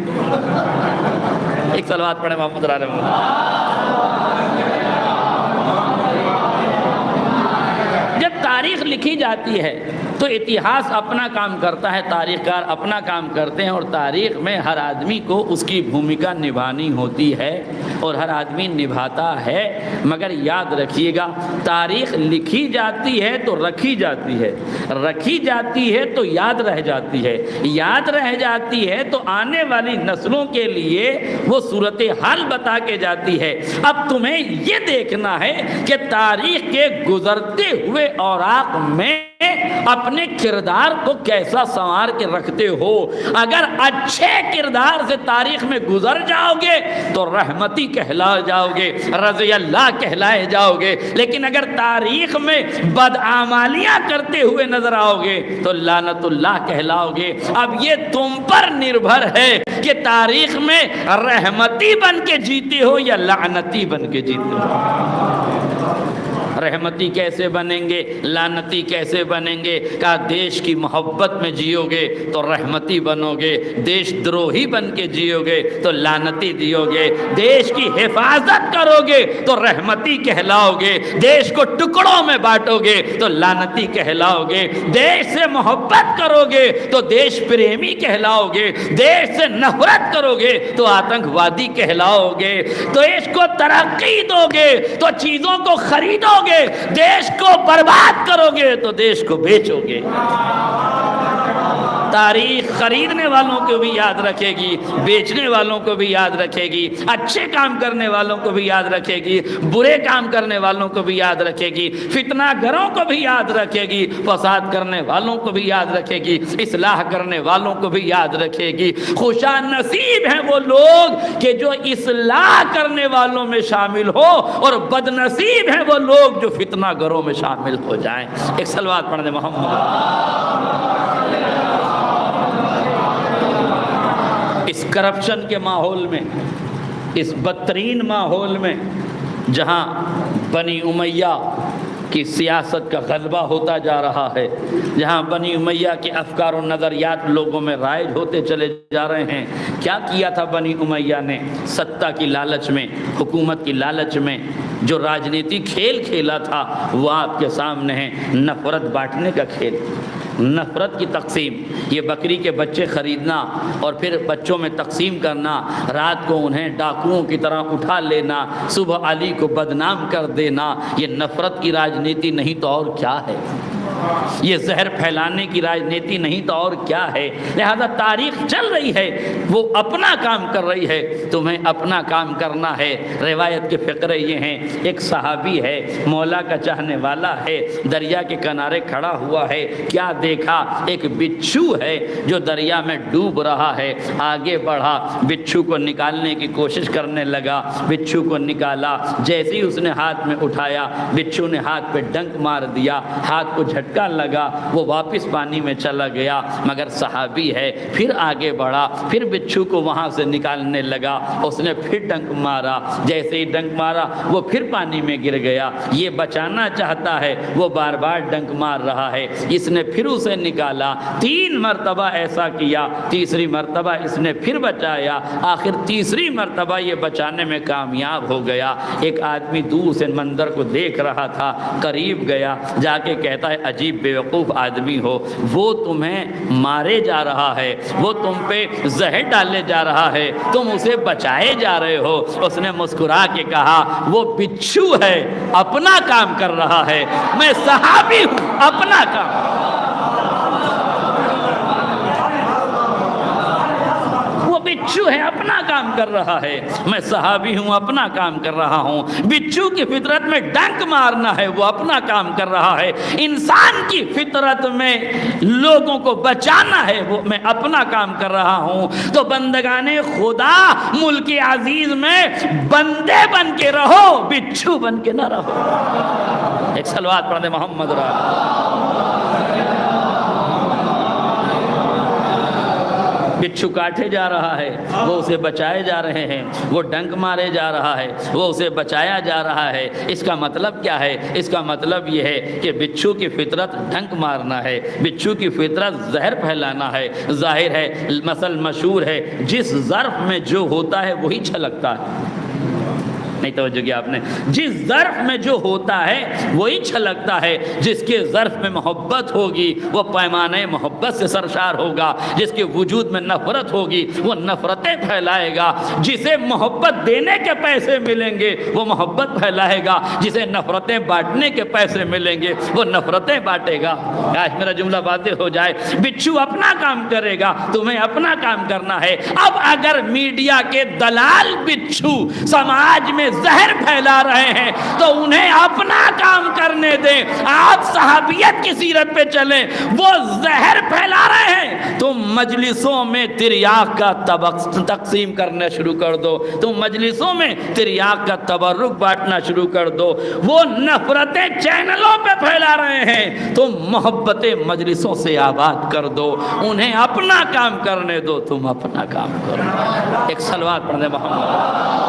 S2: ایک صلوات پڑھیں محمد علیہ وسلم۔ جب تاریخ لکھی جاتی ہے تو اتہاس اپنا کام کرتا ہے، تاریخ کار اپنا کام کرتے ہیں، اور تاریخ میں ہر آدمی کو اس کی بھومکا نبھانی ہوتی ہے اور ہر آدمی نبھاتا ہے۔ مگر یاد رکھیے گا تاریخ لکھی جاتی ہے تو رکھی جاتی ہے، رکھی جاتی ہے تو یاد رہ جاتی ہے، یاد رہ جاتی ہے تو آنے والی نسلوں کے لیے وہ صورتحال بتا کے جاتی ہے۔ اب تمہیں یہ دیکھنا ہے کہ تاریخ کے گزرتے ہوئے اوراق میں اپنے کردار کو کیسا سنوار کے رکھتے ہو۔ اگر اچھے کردار سے تاریخ میں گزر جاؤ گے تو رحمتی کہلا جاؤ گے، رضی اللہ کہلائے جاؤ گے، لیکن اگر تاریخ میں بدعمالیاں کرتے ہوئے نظر آؤ گے تو لعنت اللہ کہلاؤ گے۔ اب یہ تم پر نربھر ہے کہ تاریخ میں رحمتی بن کے جیتے ہو یا لعنتی بن کے جیتے ہو۔ رحمتی کیسے بنیں گے، لعنتی کیسے بنیں گے؟ کہا دیش کی محبت میں جیو گے تو رحمتی بنو گے، دیش دروہی بن کے جیو گے تو لعنتی دیو گے، دیش کی حفاظت کرو گے تو رحمتی کہلاؤ گے، دیش کو ٹکڑوں میں بانٹو گے تو لعنتی کہلاؤ گے، دیش سے محبت کرو گے تو دیش پریمی کہلاؤ گے، دیش سے نفرت کرو گے تو آتنکوادی کہلاؤ گے، دیش کو ترقی دو گے تو چیزوں کو خریدو گے، دیش کو برباد کرو گے تو دیش کو بیچو گے۔ تاریخ خریدنے والوں کو بھی یاد رکھے گی، بیچنے والوں کو بھی یاد رکھے گی، اچھے کام کرنے والوں کو بھی یاد رکھے گی، برے کام کرنے والوں کو بھی یاد رکھے گی، فتنہ گروں کو بھی یاد رکھے گی، فساد کرنے والوں کو بھی یاد رکھے گی، اصلاح کرنے والوں کو بھی یاد رکھے گی۔ خوشا نصیب ہیں وہ لوگ کہ جو اصلاح کرنے والوں میں شامل ہو، اور بد نصیب ہیں وہ لوگ جو فتنہ گروں میں شامل ہو جائیں۔ ایک صلوات پڑھ دیں محمد۔ اس کرپشن کے ماحول میں اس بدترین ماحول میں جہاں بنی امیہ کی سیاست کا غلبہ ہوتا جا رہا ہے، جہاں بنی امیہ کے افکار و نظریات لوگوں میں رائج ہوتے چلے جا رہے ہیں، کیا کیا تھا بنی امیہ نے؟ ستہ کی لالچ میں، حکومت کی لالچ میں جو راجنیتی کھیل کھیلا تھا وہ آپ کے سامنے ہے۔ نفرت بانٹنے کا کھیل، نفرت کی تقسیم، یہ بکری کے بچے خریدنا اور پھر بچوں میں تقسیم کرنا، رات کو انہیں ڈاکوؤں کی طرح اٹھا لینا، صبح علی کو بدنام کر دینا، یہ نفرت کی راجنیتی نہیں تو اور کیا ہے؟ یہ زہر پھیلانے کی راجنیتی نہیں تو اور کیا ہے؟ لہذا تاریخ چل رہی ہے، وہ اپنا کام کر رہی ہے، تمہیں اپنا کام کرنا ہے۔ روایت کے فقرے یہ ہیں، ایک صحابی ہے، مولا کا چاہنے والا ہے، دریا کے کنارے کھڑا ہوا ہے، کیا دیکھا؟ ایک بچھو ہے جو دریا میں ڈوب رہا ہے، آگے بڑھا، بچھو کو نکالنے کی کوشش کرنے لگا، بچھو کو نکالا، جیسے ہی اس نے ہاتھ میں اٹھایا بچھو نے ہاتھ پہ ڈنک مار دیا، ہاتھ کو جھٹکا لگا، وہ واپس پانی میں چلا گیا، مگر صحابی ہے، پھر آگے بڑھا، پھر بچھو کو وہاں سے نکالنے لگا، اس نے پھر ڈنک مارا، جیسے ہی ڈنک مارا وہ پھر پانی میں گر گیا، یہ بچانا چاہتا ہے، وہ بار بار ڈنک مار رہا ہے، اس نے پھر اسے نکالا، 3 مرتبہ ایسا کیا، تیسری مرتبہ اس نے پھر بچایا، آخر تیسری مرتبہ یہ بچانے میں کامیاب ہو گیا۔ ایک آدمی دور سے منظر کو دیکھ رہا تھا، قریب گیا، جا کے کہتا ہے عجیب بیوقوف آدمی ہو، وہ تمہیں مارے جا رہا ہے، وہ تم پہ زہر ڈالے جا رہا ہے، تم اسے بچائے جا رہے ہو۔ اس نے مسکرا کے کہا وہ بچھو ہے، اپنا کام کر رہا ہے، میں صحابی ہوں، اپنا کام۔ بچھو ہے، اپنا کام کر رہا ہے، میں صحابی ہوں، اپنا کام کر رہا ہوں۔ بچھو کی فطرت میں ڈنک مارنا ہے، وہ اپنا کام کر رہا ہے۔ انسان کی فطرت میں لوگوں کو بچانا ہے، وہ میں اپنا کام کر رہا ہوں۔ تو بندگان خدا، ملک عزیز میں بندے بن کے رہو، بچھو بن کے نہ رہو۔ ایک صلوات پڑھ دے محمد بچھو کاٹے جا رہا ہے، وہ اسے بچائے جا رہے ہیں، وہ ڈنک مارے جا رہا ہے، وہ اسے بچایا جا رہا ہے۔ اس کا مطلب کیا ہے؟ اس کا مطلب یہ ہے کہ بچھو کی فطرت ڈنک مارنا ہے، بچھو کی فطرت زہر پھیلانا ہے۔ ظاہر ہے، مثل مشہور ہے، جس ظرف میں جو ہوتا ہے وہی چھلکتا ہے۔ نہیں توجہ کیا آپ نے؟ جس ظرف میں جو ہوتا ہے وہی چھلکتا ہے۔ جس کے ظرف میں محبت ہوگی وہ پیمانے محبت سے سرشار ہوگا، جس کے وجود میں نفرت ہوگی وہ نفرتیں پھیلائے گا، جسے محبت دینے کے پیسے ملیں گے وہ محبت پھیلائے گا، جسے نفرتیں بانٹنے کے پیسے ملیں گے وہ نفرتیں بانٹے گا۔ آج میرا جملہ واضح ہو جائے، بچھو اپنا کام کرے گا، تمہیں اپنا کام کرنا ہے۔ اب اگر میڈیا کے دلال بچھو سماج میں زہر پھیلا رہے ہیں تو انہیں اپنا کام کرنے دیں۔ آپ صحابیت کی سیرت پہ چلیں، وہ زہر پھیلا رہے ہیں، تم مجلسوں میں تریاق کا تقسیم کرنا شروع کر دو، تم مجلسوں میں تریاق کا تبرک بانٹنا شروع کر دو۔ وہ نفرتیں چینلوں پہ پھیلا رہے ہیں، تم محبتیں مجلسوں سے آباد کر دو، انہیں اپنا کام کرنے دو، تم اپنا کام کرو۔ ایک صلوات پڑھ دے محمد۔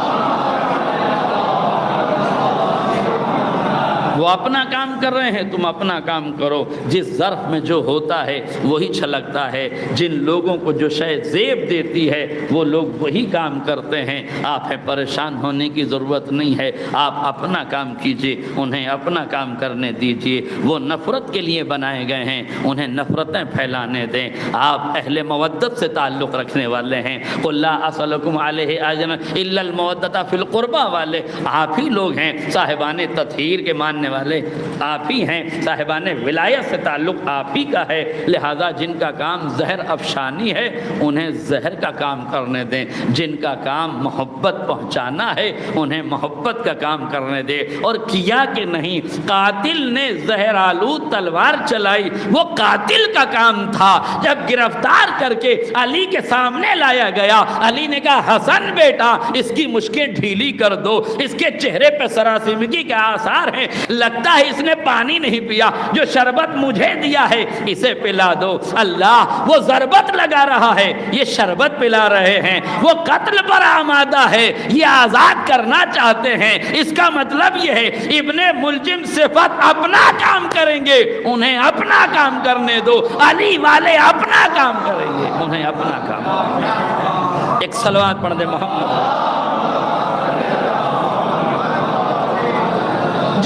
S2: وہ اپنا کام کر رہے ہیں، تم اپنا کام کرو۔ جس ظرف میں جو ہوتا ہے وہی چھلکتا ہے۔ جن لوگوں کو جو شے زیب دیتی ہے وہ لوگ وہی کام کرتے ہیں۔ آپ پریشان ہونے کی ضرورت نہیں ہے، آپ اپنا کام کیجئے، انہیں اپنا کام کرنے دیجئے۔ وہ نفرت کے لیے بنائے گئے ہیں، انہیں نفرتیں پھیلانے دیں۔ آپ اہل مودت سے تعلق رکھنے والے ہیں، قل لا اسألکم علیہ اجرا الا المودۃ فی القربى والے آپ ہی لوگ ہیں، صاحبان تطہیر کے ماننے والے آپ ہی ہیں، صاحبان ولایت سے تعلق آپ ہی کا ہے۔ لہذا جن کا کام زہر افشانی ہے انہیں زہر کا کام کرنے دیں، جن کا کام محبت پہنچانا ہے انہیں محبت کا کام کرنے دیں۔ اور کیا کہ نہیں، قاتل نے زہر آلود تلوار چلائی، وہ قاتل کا کام تھا۔ جب گرفتار کر کے علی کے سامنے لایا گیا، علی نے کہا حسن بیٹا اس کی مشکیں ڈھیلی کر دو، اس کے چہرے پہ سراسیمگی کے آثار ہیں، لگتا ہے اس نے پانی نہیں پیا، جو شربت مجھے دیا ہے اسے پلا دو۔ اللہ وہ ضربت لگا رہا ہے، یہ شربت پلا رہے ہیں، وہ قتل پر آمادہ ہے، یہ آزاد کرنا چاہتے ہیں۔ اس کا مطلب یہ ہے ابن ملجم صفت اپنا کام کریں گے، انہیں اپنا کام کرنے دو، علی والے اپنا کام کریں گے، انہیں اپنا کام۔ ایک صلوات پڑھ دے محمد۔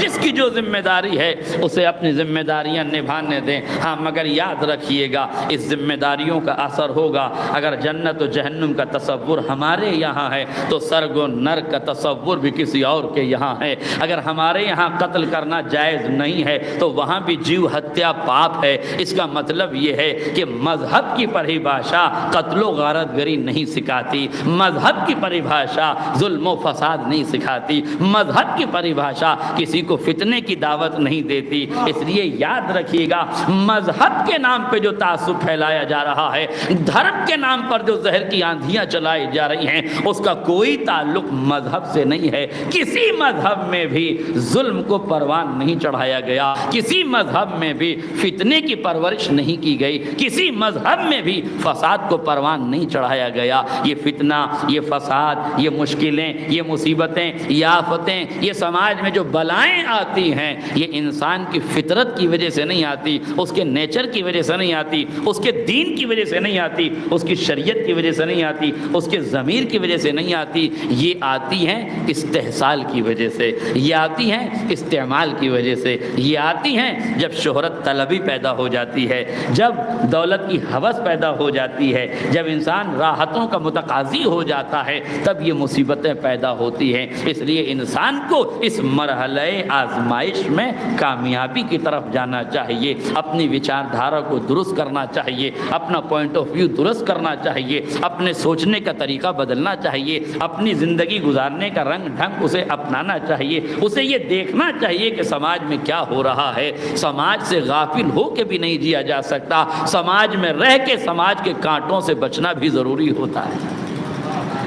S2: جس کی جو ذمہ داری ہے اسے اپنی ذمہ داریاں نبھانے دیں۔ ہاں مگر یاد رکھیے گا اس ذمہ داریوں کا اثر ہوگا، اگر جنت و جہنم کا تصور ہمارے یہاں ہے تو سرگ و نرک کا تصور بھی کسی اور کے یہاں ہے۔ اگر ہمارے یہاں قتل کرنا جائز نہیں ہے تو وہاں بھی جیو ہتیا پاپ ہے۔ اس کا مطلب یہ ہے کہ مذہب کی پریبھاشا قتل و غارت گری نہیں سکھاتی، مذہب کی پریبھاشا ظلم و فساد نہیں سکھاتی، مذہب کی پریبھاشا کسی کو فتنے کی دعوت نہیں دیتی۔ اس لیے یاد رکھیے گا مذہب کے نام پہ جو تعصب پھیلایا جا رہا ہے، دھرم کے نام پر جو زہر کی آندھیاں چلائی جا رہی ہیں، اس کا کوئی تعلق مذہب سے نہیں ہے۔ کسی مذہب میں بھی ظلم کو پروان نہیں چڑھایا گیا، کسی مذہب میں بھی فتنے کی پرورش نہیں کی گئی، کسی مذہب میں بھی فساد کو پروان نہیں چڑھایا گیا۔ یہ فتنہ، یہ فساد، یہ مشکلیں، یہ مصیبتیں، یہ آفتیں، یہ سماج میں جو بلائیں آتی ہیں، یہ انسان کی فطرت کی وجہ سے نہیں آتی، اس کے نیچر کی وجہ سے نہیں آتی، اس کے دین کی وجہ سے نہیں آتی، اس کی شریعت کی وجہ سے نہیں آتی، اس کے ضمیر کی وجہ سے نہیں آتی، یہ آتی ہیں استحصال کی وجہ سے، یہ آتی ہیں استعمال کی وجہ سے، یہ آتی ہیں جب شہرت طلبی پیدا ہو جاتی ہے، جب دولت کی ہوس پیدا ہو جاتی ہے، جب انسان راحتوں کا متقاضی ہو جاتا ہے، تب یہ مصیبتیں پیدا ہوتی ہیں۔ اس لیے انسان کو اس مرحلہ آزمائش میں کامیابی کی طرف جانا چاہیے، اپنی وچار دھارا کو درست کرنا چاہیے، اپنا پوائنٹ آف ویو درست کرنا چاہیے، اپنے سوچنے کا طریقہ بدلنا چاہیے، اپنی زندگی گزارنے کا رنگ ڈھنگ اسے اپنانا چاہیے، اسے یہ دیکھنا چاہیے کہ سماج میں کیا ہو رہا ہے۔ سماج سے غافل ہو کے بھی نہیں جیا جا سکتا، سماج میں رہ کے سماج کے کانٹوں سے بچنا بھی ضروری ہوتا ہے۔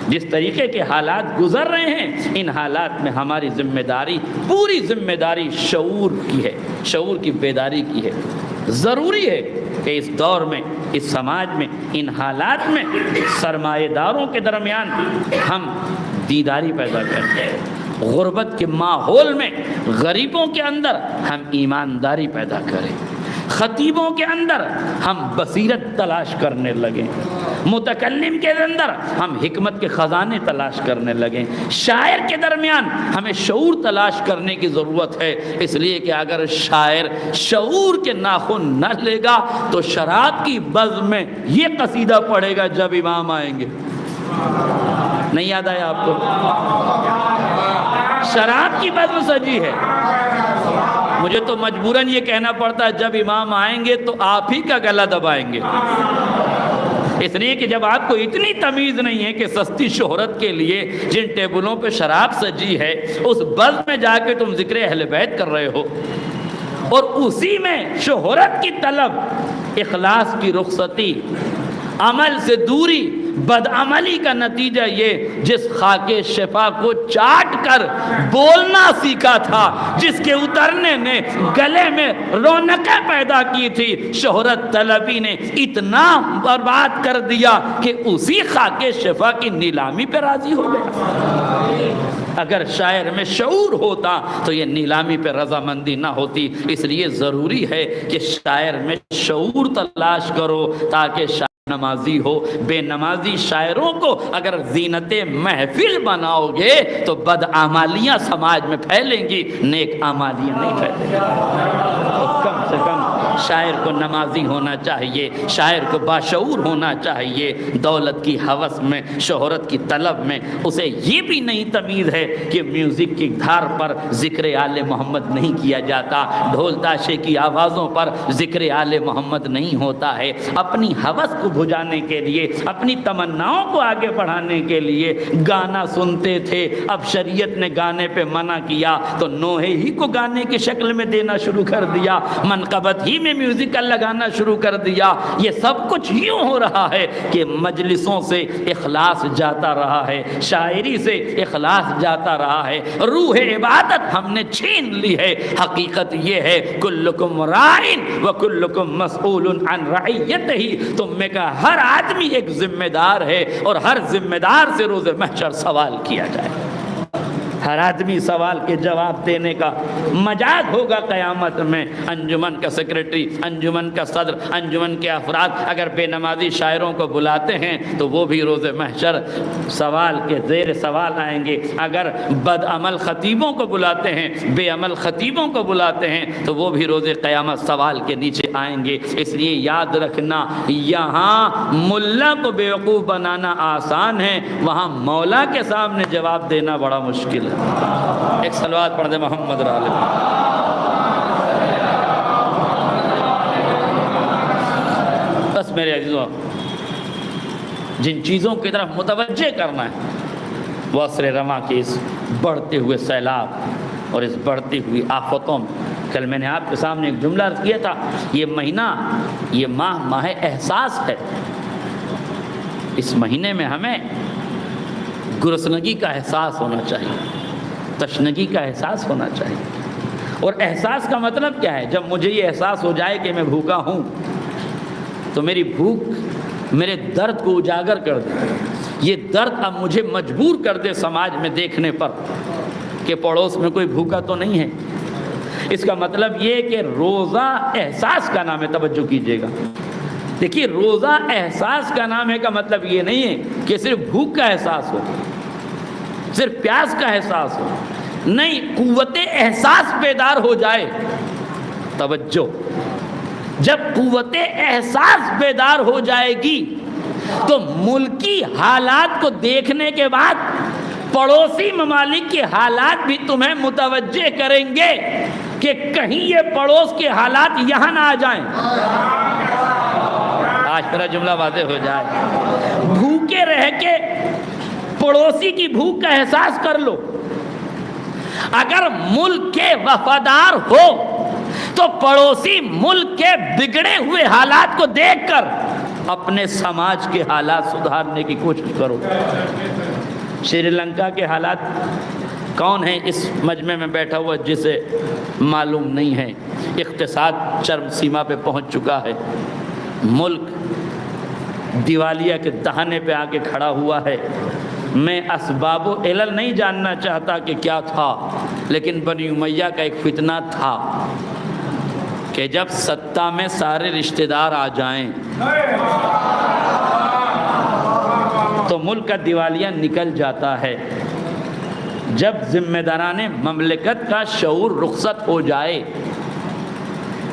S2: جس طریقے کے حالات گزر رہے ہیں، ان حالات میں ہماری ذمہ داری، پوری ذمہ داری شعور کی ہے، شعور کی بیداری کی ہے۔ ضروری ہے کہ اس دور میں، اس سماج میں، ان حالات میں سرمایہ داروں کے درمیان ہم دینداری پیدا کریں، غربت کے ماحول میں غریبوں کے اندر ہم ایمانداری پیدا کریں، خطیبوں کے اندر ہم بصیرت تلاش کرنے لگیں، متکلم کے اندر ہم حکمت کے خزانے تلاش کرنے لگیں، شاعر کے درمیان ہمیں شعور تلاش کرنے کی ضرورت ہے۔ اس لیے کہ اگر شاعر شعور کے ناخن نہ لے گا تو شراب کی بزم میں یہ قصیدہ پڑھے گا جب امام آئیں گے۔ نہیں یاد آیا آپ کو؟ شراب کی بزم سجی ہے، مجھے تو مجبوراً یہ کہنا پڑتا ہے جب امام آئیں گے تو آپ ہی کا گلا دبائیں گے، اس لیے کہ جب آپ کو اتنی تمیز نہیں ہے کہ سستی شہرت کے لیے جن ٹیبلوں پہ شراب سجی ہے اس بز میں جا کے تم ذکر اہل بیت کر رہے ہو، اور اسی میں شہرت کی طلب، اخلاص کی رخصتی، عمل سے دوری، بدعملی کا نتیجہ یہ جس خاک شفا کو چاٹ کر بولنا سیکھا تھا، جس کے اترنے نے گلے میں رونقیں پیدا کی تھی، شہرت طلبی نے اتنا برباد کر دیا کہ اسی خاک شفا کی نیلامی پہ راضی ہو گیا۔ اگر شاعر میں شعور ہوتا تو یہ نیلامی پہ رضامندی نہ ہوتی۔ اس لیے ضروری ہے کہ شاعر میں شعور تلاش کرو تاکہ شاعر نمازی ہو۔ بے نمازی شاعروں کو اگر زینت محفل بناؤ گے تو بدعمالیاں سماج میں پھیلیں گی، نیک اعمالیاں نہیں پھیلیں گی۔ کم سے کم شاعر کو نمازی ہونا چاہیے، شاعر کو باشعور ہونا چاہیے۔ دولت کی ہوس میں، شہرت کی طلب میں اسے یہ بھی نہیں تمیز ہے کہ میوزک کی دھار پر ذکر آل محمد نہیں کیا جاتا، ڈھول تاشے کی آوازوں پر ذکر آل محمد نہیں ہوتا ہے۔ اپنی ہوس کو بھجانے کے لیے، اپنی تمناؤں کو آگے بڑھانے کے لیے گانا سنتے تھے، اب شریعت نے گانے پہ منع کیا تو نوحے ہی کو گانے کی شکل میں دینا شروع کر دیا، منقبت ہی میں میوزیکل لگانا شروع کر دیا. یہ سب کچھ یوں ہو رہا ہے کہ مجلسوں سے اخلاص جاتا رہا ہے, شاعری سے اخلاص جاتا رہا ہے, روح عبادت ہم نے چھین لی ہے. حقیقت یہ ہے کلکم راعٍ وکلکم مسئول عن رعیتہ, تم میں کا ہر آدمی ایک ذمہ دار ہے اور ہر ذمہ دار سے روز محشر سوال کیا جائے. ہر آدمی سوال کے جواب دینے کا مجاز ہوگا قیامت میں. انجمن کا سیکرٹری, انجمن کا صدر, انجمن کے افراد اگر بے نمازی شاعروں کو بلاتے ہیں تو وہ بھی روز محشر سوال کے زیر سوال آئیں گے. اگر بد عمل خطیبوں کو بلاتے ہیں, بے عمل خطیبوں کو بلاتے ہیں تو وہ بھی روز قیامت سوال کے نیچے آئیں گے. اس لیے یاد رکھنا, یہاں ملا کو بیوقوف بنانا آسان ہے, وہاں مولا کے سامنے جواب دینا بڑا مشکل ہے. ایک صلوات پڑھ دے محمد علیہ. بس میرے عزیزوں, جن چیزوں کی طرف متوجہ کرنا ہے وہ عصر رواں کے اس بڑھتے ہوئے سیلاب اور اس بڑھتی ہوئی آفتوں میں. کل میں نے آپ کے سامنے ایک جملہ عرض کیا تھا, یہ مہینہ, یہ ماہ احساس ہے. اس مہینے میں ہمیں گرسنگی کا احساس ہونا چاہیے, تشنگی کا احساس ہونا چاہیے. اور احساس کا مطلب کیا ہے؟ جب مجھے یہ احساس ہو جائے کہ میں بھوکا ہوں تو میری بھوک میرے درد کو اجاگر کر دے. یہ درد اب مجھے مجبور کر دے سماج میں دیکھنے پر کہ پڑوس میں کوئی بھوکا تو نہیں ہے. اس کا مطلب یہ کہ روزہ احساس کا نام ہے. توجہ کیجیے گا, دیکھیے روزہ احساس کا نام ہے کا مطلب یہ نہیں ہے کہ صرف بھوک کا احساس ہو, صرف پیاس کا احساس ہو. نہیں, قوت احساس بیدار ہو جائے. توجہ, جب قوت احساس بیدار ہو جائے گی تو ملکی حالات کو دیکھنے کے بعد پڑوسی ممالک کے حالات بھی تمہیں متوجہ کریں گے کہ کہیں یہ پڑوس کے حالات یہاں نہ آ جائیں. آج میرا جملہ واضح ہو جائے. بھوکے رہ کے پڑوسی کی بھوک کا احساس کر لو. اگر ملک کے وفادار ہو تو پڑوسی ملک کے بگڑے ہوئے حالات کو دیکھ کر اپنے سماج کے حالات سدھارنے کی کوشش کرو. سری لنکا کے حالات کون ہیں اس مجمع میں بیٹھا ہوا جسے معلوم نہیں ہے؟ اقتصاد چرم سیما پہ پہنچ چکا ہے. ملک دیوالیہ کے دہانے پہ آ کے کھڑا ہوا ہے. میں اسباب و علل نہیں جاننا چاہتا کہ کیا تھا, لیکن بنی امیہ کا ایک فتنہ تھا کہ جب سطح میں سارے رشتہ دار آ جائیں تو ملک کا دیوالیہ نکل جاتا ہے. جب ذمہ داران مملکت کا شعور رخصت ہو جائے,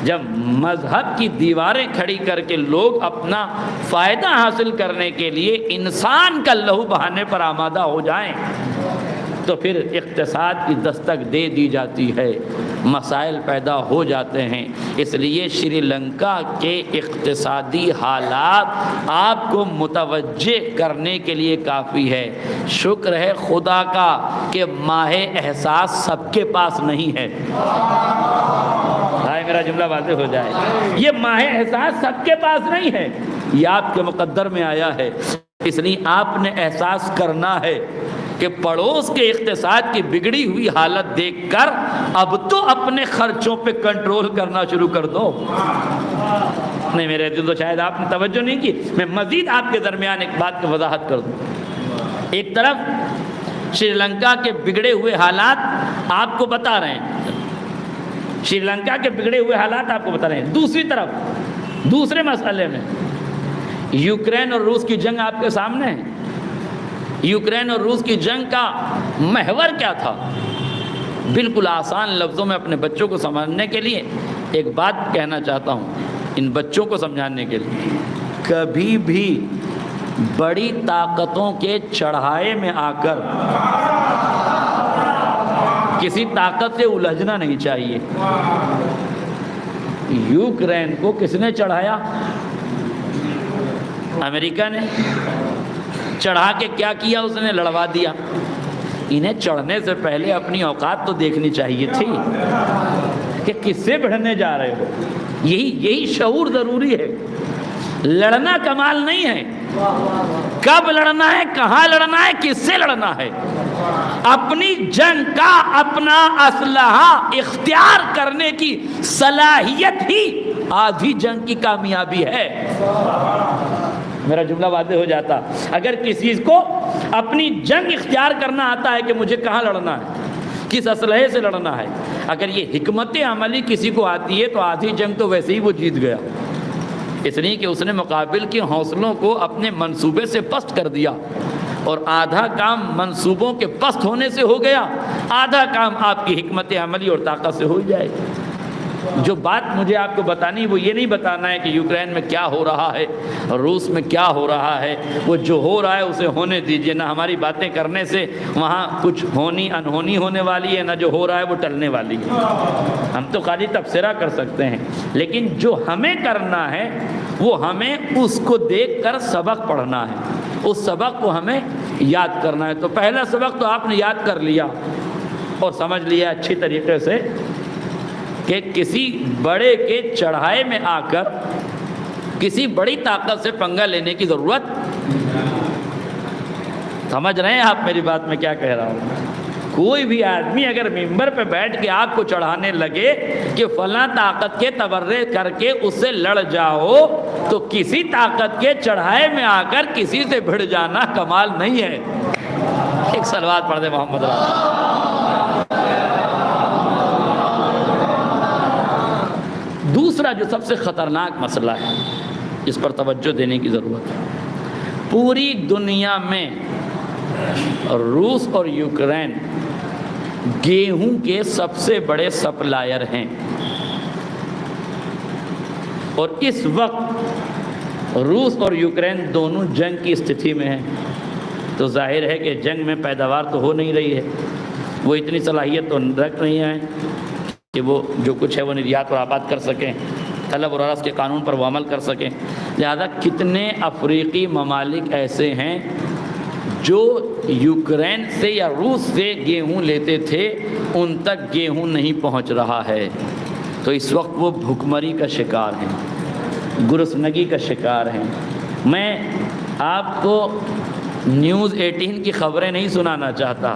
S2: جب مذہب کی دیواریں کھڑی کر کے لوگ اپنا فائدہ حاصل کرنے کے لیے انسان کا لہو بہانے پر آمادہ ہو جائیں, تو پھر اقتصاد کی دستک دے دی جاتی ہے, مسائل پیدا ہو جاتے ہیں. اس لیے سری لنکا کے اقتصادی حالات آپ کو متوجہ کرنے کے لیے کافی ہے. شکر ہے خدا کا کہ ماہ احساس سب کے پاس نہیں ہے. میرا جملہ واضح ہو جائے. یہ ماہ احساس سب کے پاس نہیں ہے, یہ آپ کے مقدر میں آیا ہے. اس لیے آپ نے احساس کرنا ہے کہ پڑوس کے اقتصاد کی بگڑی ہوئی حالت دیکھ کر اب تو اپنے خرچوں پہ کنٹرول کرنا شروع کر دو. نہیں میرے عزیزو, شاید آپ نے توجہ نہیں کی. میں مزید آپ کے درمیان ایک بات کی وضاحت کر دوں. ایک طرف سری لنکا کے بگڑے ہوئے حالات آپ کو بتا رہے ہیں, سری لنکا کے بگڑے ہوئے حالات آپ کو بتا رہے ہیں. دوسری طرف دوسرے مسئلے میں یوکرین اور روس کی جنگ آپ کے سامنے ہے. یوکرین اور روس کی جنگ کا محور کیا تھا؟ بالکل آسان لفظوں میں اپنے بچوں کو سمجھنے کے لیے ایک بات کہنا چاہتا ہوں, ان بچوں کو سمجھانے کے لیے. کبھی بھی بڑی طاقتوں کے چڑھائے میں آ کر کسی طاقت سے الجھنا نہیں چاہیے. یوکرین کو کس نے چڑھایا؟ امریکہ نے. چڑھا کے کیا کیا؟ اس نے لڑوا دیا. انہیں چڑھنے سے پہلے اپنی اوقات تو دیکھنی چاہیے تھی کہ کس سے بڑھنے جا رہے ہو. یہی شعور ضروری ہے. لڑنا کمال نہیں ہے. کب لڑنا ہے, کہاں لڑنا ہے, کس سے لڑنا ہے. اپنی جنگ کا اپنا اسلحہ اختیار کرنے کی صلاحیت ہی آدھی جنگ کی کامیابی ہے. میرا جملہ واضح ہو جاتا. اگر کسی کو اپنی جنگ اختیار کرنا آتا ہے کہ مجھے کہاں لڑنا ہے, کس اسلحے سے لڑنا ہے, اگر یہ حکمت عملی کسی کو آتی ہے تو آدھی جنگ تو ویسے ہی وہ جیت گیا. اس لیے کہ اس نے مقابل کے حوصلوں کو اپنے منصوبے سے پست کر دیا, اور آدھا کام منصوبوں کے پست ہونے سے ہو گیا, آدھا کام آپ کی حکمت عملی اور طاقت سے ہو جائے. جو بات مجھے آپ کو بتانی, وہ یہ نہیں بتانا ہے کہ یوکرین میں کیا ہو رہا ہے, روس میں کیا ہو رہا ہے. وہ جو ہو رہا ہے اسے ہونے دیجئے. نہ ہماری باتیں کرنے سے وہاں کچھ انہونی ہونے والی ہے, نہ جو ہو رہا ہے وہ ٹلنے والی ہے. ہم تو خالی تبصرہ کر سکتے ہیں, لیکن جو ہمیں کرنا ہے وہ ہمیں اس کو دیکھ کر سبق پڑھنا ہے, اس سبق کو ہمیں یاد کرنا ہے. تو پہلا سبق تو آپ نے یاد کر لیا اور سمجھ لیا اچھی طریقے سے کہ کسی بڑے کے چڑھائے میں آ کر کسی بڑی طاقت سے پنگا لینے کی ضرورت. سمجھ رہے ہیں آپ میری بات میں کیا کہہ رہا ہوں. کوئی بھی آدمی اگر ممبر پہ بیٹھ کے آپ کو چڑھانے لگے کہ فلاں طاقت کے تبرے کر کے اس سے لڑ جاؤ, تو کسی طاقت کے چڑھائے میں آ کر کسی سے بھڑ جانا کمال نہیں ہے. ایک صلوات پڑھ دے محمد رسول. دوسرا جو سب سے خطرناک مسئلہ ہے, اس پر توجہ دینے کی ضرورت ہے. پوری دنیا میں روس اور یوکرین گیہوں کے سب سے بڑے سپلائر ہیں, اور اس وقت روس اور یوکرین دونوں جنگ کی استھتی میں ہیں. تو ظاہر ہے کہ جنگ میں پیداوار تو ہو نہیں رہی ہے, وہ اتنی صلاحیت تو رکھ نہیں ہیں کہ وہ جو کچھ ہے وہ نریات اور آباد کر سکیں, طلب اور عرض کے قانون پر وہ عمل کر سکیں. لہذا کتنے افریقی ممالک ایسے ہیں جو یوکرین سے یا روس سے گیہوں لیتے تھے, ان تک گیہوں نہیں پہنچ رہا ہے. تو اس وقت وہ بھوکمری کا شکار ہیں, گرسنگی کا شکار ہیں. میں آپ کو نیوز 18 کی خبریں نہیں سنانا چاہتا,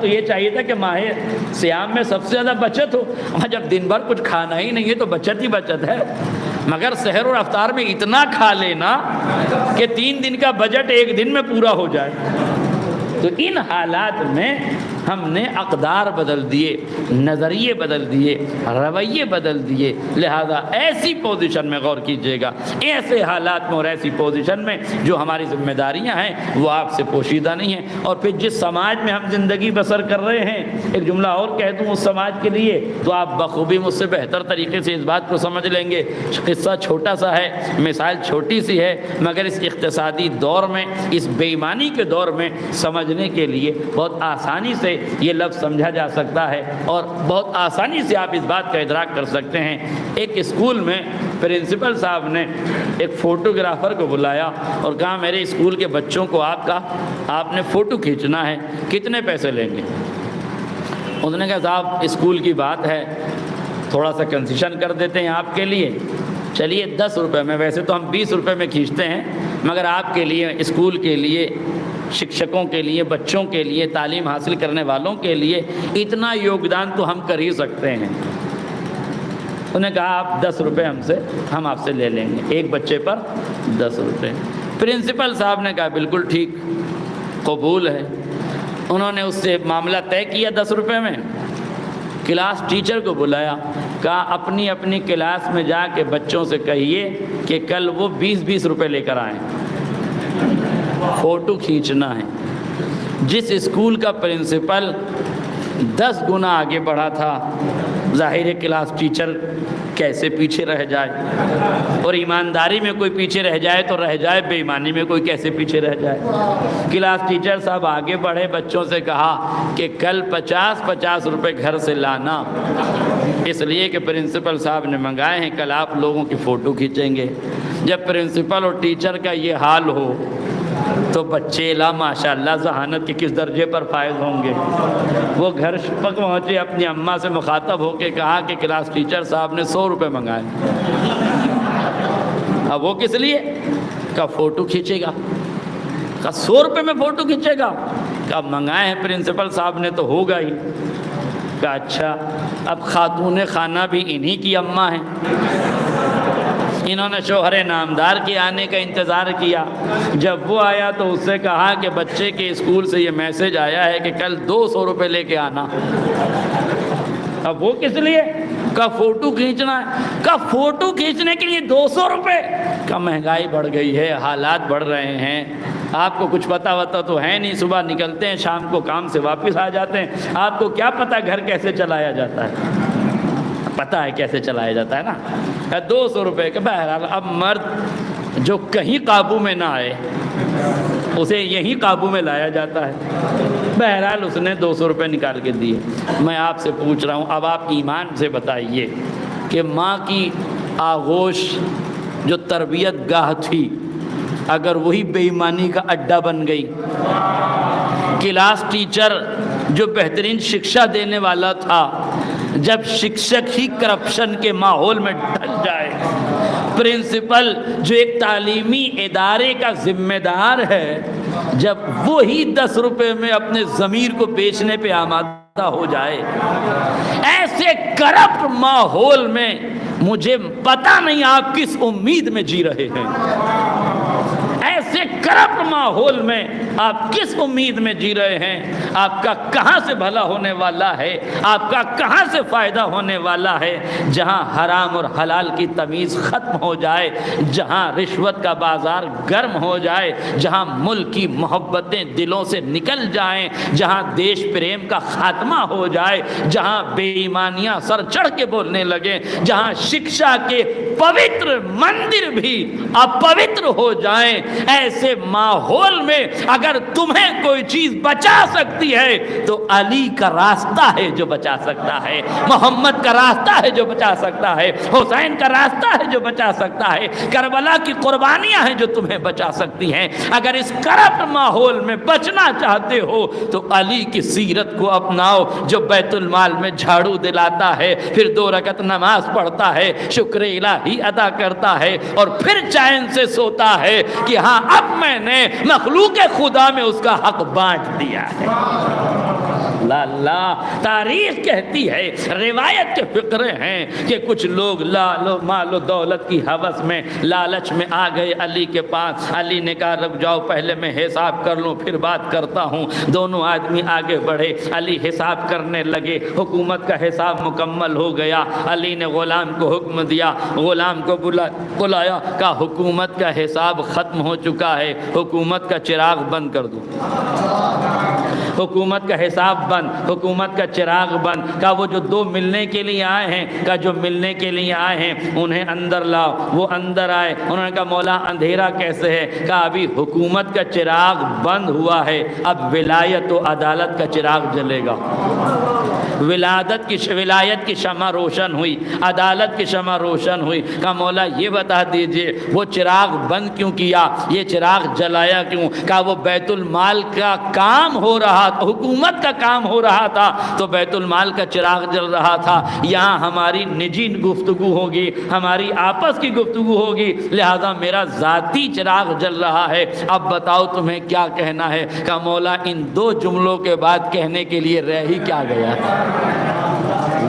S2: تو یہ چاہیے تھا کہ ماہ صیام میں سب سے زیادہ بچت ہو. جب دن بھر کچھ کھانا ہی نہیں ہے تو بچت ہی بچت ہے. مگر سحر اور افطار میں اتنا کھا لینا کہ 3 دن کا بجٹ 1 دن میں پورا ہو جائے. تو ان حالات میں ہم نے اقدار بدل دیے, نظریے بدل دیے, رویے بدل دیے. لہذا ایسی پوزیشن میں غور کیجیے گا, ایسے حالات میں اور ایسی پوزیشن میں جو ہماری ذمہ داریاں ہیں وہ آپ سے پوشیدہ نہیں ہیں. اور پھر جس سماج میں ہم زندگی بسر کر رہے ہیں, ایک جملہ اور کہہ دوں اس سماج کے لیے, تو آپ بخوبی مجھ سے بہتر طریقے سے اس بات کو سمجھ لیں گے. قصہ چھوٹا سا ہے, مثال چھوٹی سی ہے, مگر اس اقتصادی دور میں, اس بے ایمانی کے دور میں سمجھنے کے لیے بہت آسانی سے یہ لفظ سمجھا جا سکتا ہے اور بہت آسانی سے آپ اس بات کا ادراک کر سکتے ہیں۔ ایک اسکول میں پرنسپل صاحب نے ایک فوٹوگرافر کو بلایا اور کہا میرے اسکول کے بچوں کو آپ نے فوٹو کھینچنا ہے، کتنے پیسے لیں گے؟ اس نے کہا صاحب اسکول کی بات ہے، تھوڑا سا کنسیشن کر دیتے ہیں آپ کے لیے، چلیے 10 روپے میں، ویسے تو ہم 20 روپے میں کھینچتے ہیں، مگر آپ کے لیے، اسکول کے لیے، شکشکوں کے لیے، بچوں کے لیے، تعلیم حاصل کرنے والوں کے لیے اتنا یوگدان تو ہم کر ہی سکتے ہیں۔ انہوں نے کہا آپ 10 روپے ہم آپ سے لے لیں گے، ایک بچے پر 10 روپے۔ پرنسپل صاحب نے کہا بالکل ٹھیک، قبول ہے۔ انہوں نے اس سے معاملہ طے کیا 10 روپے میں، کلاس ٹیچر کو بلایا، کہا اپنی اپنی کلاس میں جا کے بچوں سے کہیے کہ کل وہ 20 روپے لے کر آئیں، فوٹو کھینچنا ہے۔ جس اسکول کا پرنسپل 10 گنا آگے بڑھا تھا، ظاہر ہے کلاس ٹیچر کیسے پیچھے رہ جائے، اور ایمانداری میں کوئی پیچھے رہ جائے تو رہ جائے، بے ایمانی میں کوئی کیسے پیچھے رہ جائے۔ کلاس ٹیچر صاحب آگے بڑھے، بچوں سے کہا کہ کل 50 روپے گھر سے لانا، اس لیے کہ پرنسپل صاحب نے منگائے ہیں، کل آپ لوگوں کی فوٹو کھینچیں گے۔ جب پرنسپل اور ٹیچر کا یہ حال ہو تو بچے لا ماشاءاللہ ذہانت کے کس درجے پر فائز ہوں گے۔ وہ گھر پک پہنچے، اپنی اماں سے مخاطب ہو کے کہا کہ کلاس ٹیچر صاحب نے 100 روپے منگائے۔ اب وہ کس لیے؟ کہا فوٹو کھینچے گا۔ کہا 100 روپے میں فوٹو کھینچے گا؟ کہا منگائے ہیں پرنسپل صاحب نے تو ہوگا ہی۔ کہا اچھا، اب خاتون خانہ بھی انہی کی اماں ہیں، انہوں نے شوہر نامدار کے آنے کا انتظار کیا۔ جب وہ آیا تو اس سے کہا کہ بچے کے اسکول سے یہ میسج آیا ہے کہ کل 200 روپے لے کے آنا۔ اب وہ کس لیے؟ کہا فوٹو کھینچنا ہے۔ کہا فوٹو کھینچنے کے لیے 200 روپے؟ کہا مہنگائی بڑھ گئی ہے، حالات بڑھ رہے ہیں، آپ کو کچھ پتہ وتا تو ہے نہیں، صبح نکلتے ہیں شام کو کام سے واپس آ جاتے ہیں، آپ کو کیا پتہ گھر کیسے چلایا جاتا ہے؟ پتہ ہے کیسے چلایا جاتا ہے نا۔ 200 روپے کے بہرحال اب مرد جو کہیں قابو میں نہ آئے اسے یہی قابو میں لایا جاتا ہے۔ بہرحال اس نے 200 روپے نکال کے دیے۔ میں آپ سے پوچھ رہا ہوں، اب آپ ایمان سے بتائیے کہ ماں کی آغوش جو تربیت گاہ تھی، اگر وہی بے ایمانی کا اڈا بن گئی، کلاس ٹیچر جو بہترین شکشا دینے والا تھا، جب شکشک ہی کرپشن کے ماحول میں ڈھل جائے، پرنسپل جو ایک تعلیمی ادارے کا ذمہ دار ہے، جب وہی 10 روپے میں اپنے ضمیر کو بیچنے پہ آمادہ ہو جائے، ایسے کرپٹ ماحول میں مجھے پتہ نہیں آپ کس امید میں جی رہے ہیں، ایسے کرپٹ ماحول میں آپ کس امید میں جی رہے ہیں؟ آپ کا کہاں سے بھلا ہونے والا ہے؟ آپ کا کہاں سے فائدہ ہونے والا ہے؟ جہاں حرام اور حلال کی تمیز ختم ہو جائے، جہاں رشوت کا بازار گرم ہو جائے، جہاں ملک کی محبتیں دلوں سے نکل جائیں، جہاں دیش پریم کا خاتمہ ہو جائے، جہاں بے ایمانیاں سر چڑھ کے بولنے لگیں، جہاں شکشا کے پوتر مندر بھی اپوتر ہو جائیں، ایسے ماحول میں اگر تمہیں کوئی چیز بچا سکتی ہے تو علی کا راستہ ہے جو بچا سکتا ہے، محمد کا راستہ ہے جو بچا سکتا ہے، حسین کا راستہ ہے جو بچا سکتا ہے، کربلا کی قربانیاں ہیں جو تمہیں بچا سکتی ہیں۔ اگر اس کرپٹ ماحول میں بچنا چاہتے ہو تو علی کی سیرت کو اپناؤ، جو بیت المال میں جھاڑو دلاتا ہے، پھر 2 رکعت نماز پڑھتا ہے، شکر الہی ادا کرتا ہے، اور پھر چین سے سوتا ہے کہ ہاں اب میں نے مخلوق خدا میں اس کا حق بانٹ دیا ہے۔ اللہ تاریخ کہتی ہے، روایت کے فقرے ہیں کہ کچھ لوگ مال و دولت کی ہوس میں، لالچ میں آ گئے علی کے پاس۔ علی نے کہا رک جاؤ، پہلے میں حساب کر لوں پھر بات کرتا ہوں۔ دونوں آدمی آگے بڑھے، علی حساب کرنے لگے، حکومت کا حساب مکمل ہو گیا۔ علی نے غلام کو حکم دیا، غلام کو بلایا، کہا حکومت کا حساب ختم ہو چکا ہے، حکومت کا چراغ بند کر دو۔ حکومت کا حساب بند، حکومت کا چراغ بند۔ کہا وہ جو دو ملنے کے لیے آئے ہیں، کہا جو ملنے کے لیے آئے ہیں انہیں اندر لاؤ۔ وہ اندر آئے، انہوں نے کہا مولا اندھیرا کیسے ہے؟ کہا ابھی حکومت کا چراغ بند ہوا ہے، اب ولایت و عدالت کا چراغ جلے گا۔ ولایت کی شمع روشن ہوئی، عدالت کی شمع روشن ہوئی۔ کہا مولا یہ بتا دیجئے وہ چراغ بند کیوں کیا، یہ چراغ جلایا کیوں؟ کہا وہ بیت المال کا کام ہو رہا تھا، حکومت کا کام ہو رہا تھا تو بیت المال کا چراغ جل رہا تھا، یہاں ہماری نجی گفتگو ہوگی، ہماری آپس کی گفتگو ہوگی، لہذا میرا ذاتی چراغ جل رہا ہے، اب بتاؤ تمہیں کیا کہنا ہے؟ کہا مولا ان دو جملوں کے بعد کہنے کے لیے رہ ہی کیا گیا؟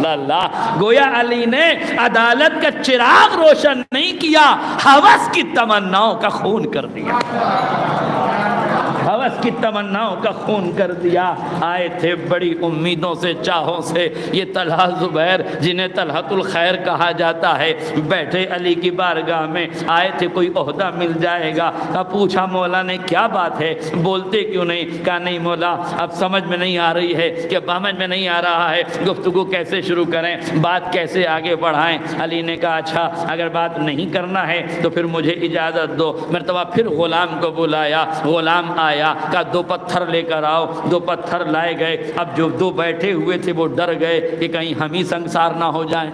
S2: اللہ، گویا علی نے عدالت کا چراغ روشن نہیں کیا، ہوس کی تمناؤں کا خون کر دیا، ہوس کی تمناؤں کا خون کر دیا۔ آئے تھے بڑی امیدوں سے، چاہوں سے، یہ طلحہ زبیر جنہیں طلحۃ الخیر کہا جاتا ہے، بیٹھے علی کی بارگاہ میں، آئے تھے کوئی عہدہ مل جائے گا۔ پوچھا مولا نے کیا بات ہے، بولتے کیوں نہیں؟ کہا نہیں مولا اب سمجھ میں نہیں آ رہی ہے، کہ سمجھ میں نہیں آ رہا ہے گفتگو کیسے شروع کریں، بات کیسے آگے بڑھائیں۔ علی نے کہا اچھا اگر بات نہیں کرنا ہے تو پھر مجھے اجازت دو۔ مرتبہ پھر غلام کو بلایا، غلام آیا، کہا دو پتھر لے کر آؤ۔ دو پتھر لائے گئے۔ اب جو دو بیٹھے ہوئے تھے وہ ڈر گئے کہ کہیں ہم ہی سنگسار نہ ہو جائیں،